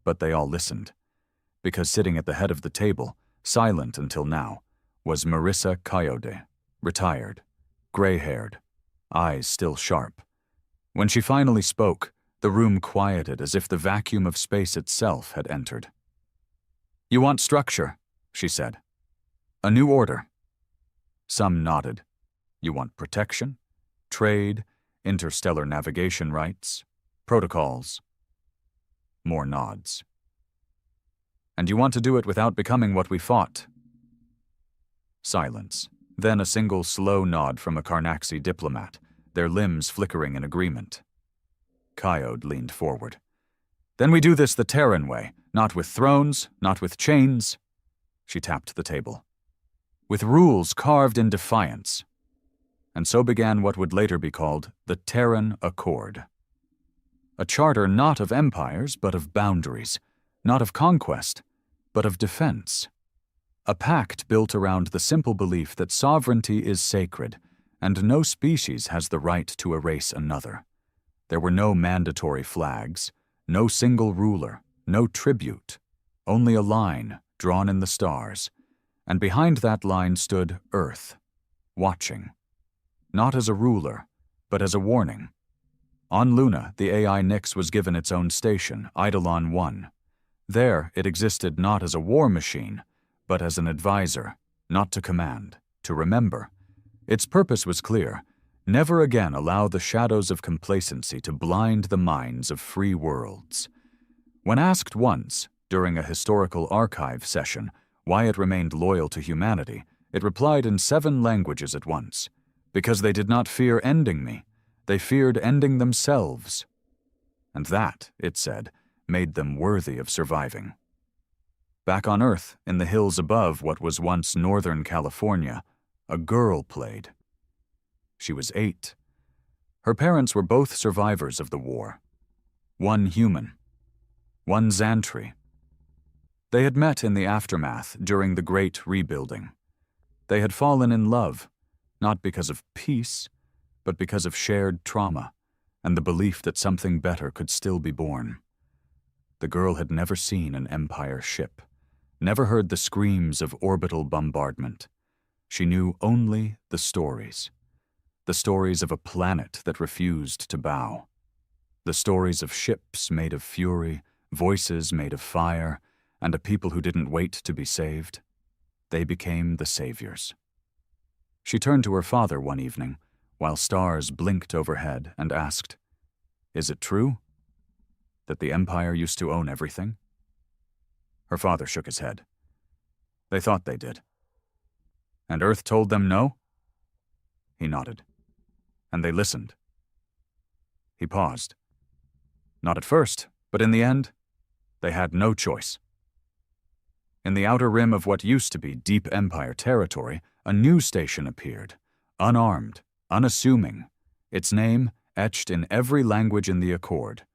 But they all listened, because sitting at the head of the table, silent until now, was Marissa Coyote, retired, gray-haired, eyes still sharp. When she finally spoke, the room quieted as if the vacuum of space itself had entered. "You want structure," she said. "A new order." Some nodded. "You want protection, trade, interstellar navigation rights, protocols." More nods. "And you want to do it without becoming what we fought." Silence. Then a single slow nod from a Carnaxi diplomat, their limbs flickering in agreement. Coyote leaned forward. "Then we do this the Terran way, not with thrones, not with chains." She tapped the table. "With rules carved in defiance." And so began what would later be called the Terran Accord. A charter not of empires, but of boundaries, not of conquest, but of defense. A pact built around the simple belief that sovereignty is sacred, and no species has the right to erase another. There were no mandatory flags, no single ruler, no tribute, only a line drawn in the stars, and behind that line stood Earth, watching. Not as a ruler, but as a warning. On Luna, the AI Nyx was given its own station, Eidolon 1. There, it existed not as a war machine, but as an advisor, not to command, to remember. Its purpose was clear: never again allow the shadows of complacency to blind the minds of free worlds. When asked once, during a historical archive session, why it remained loyal to humanity, it replied in 7 languages at once: "Because they did not fear ending me. They feared ending themselves." And that, it said, made them worthy of surviving. Back on Earth, in the hills above what was once Northern California, a girl played. She was 8. Her parents were both survivors of the war. One human, one Xantri. They had met in the aftermath during the Great Rebuilding. They had fallen in love, not because of peace, but because of shared trauma and the belief that something better could still be born. The girl had never seen an Empire ship, never heard the screams of orbital bombardment. She knew only the stories of a planet that refused to bow, the stories of ships made of fury, voices made of fire, and a people who didn't wait to be saved. They became the saviors. She turned to her father one evening, while stars blinked overhead, and asked, "Is it true that the Empire used to own everything?" Her father shook his head. "They thought they did." "And Earth told them no?" He nodded. "And they listened?" He paused. "Not at first, but in the end, they had no choice." In the outer rim of what used to be deep Empire territory, a new station appeared, unarmed, unassuming, its name etched in every language in the Accord.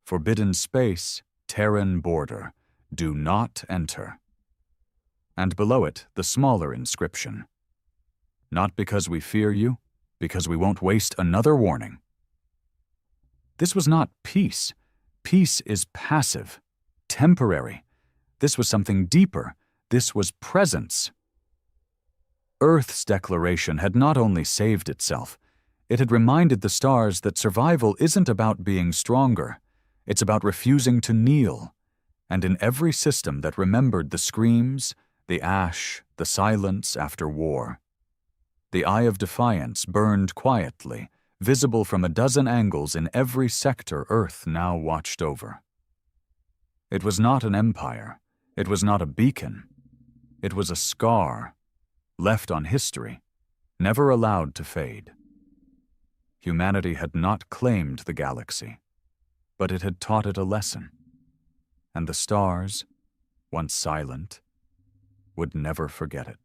Forbidden space, Terran border, do not enter. And below it, the smaller inscription, "Not because we fear you, because we won't waste another warning." This was not peace. Peace is passive, temporary. This was something deeper. This was presence. Earth's declaration had not only saved itself, it had reminded the stars that survival isn't about being stronger. It's about refusing to kneel. And in every system that remembered the screams, the ash, the silence after war, the eye of defiance burned quietly, visible from a dozen angles in every sector Earth now watched over. It was not an empire. It was not a beacon. It was a scar, left on history, never allowed to fade. Humanity had not claimed the galaxy, but it had taught it a lesson. And the stars, once silent, would never forget it.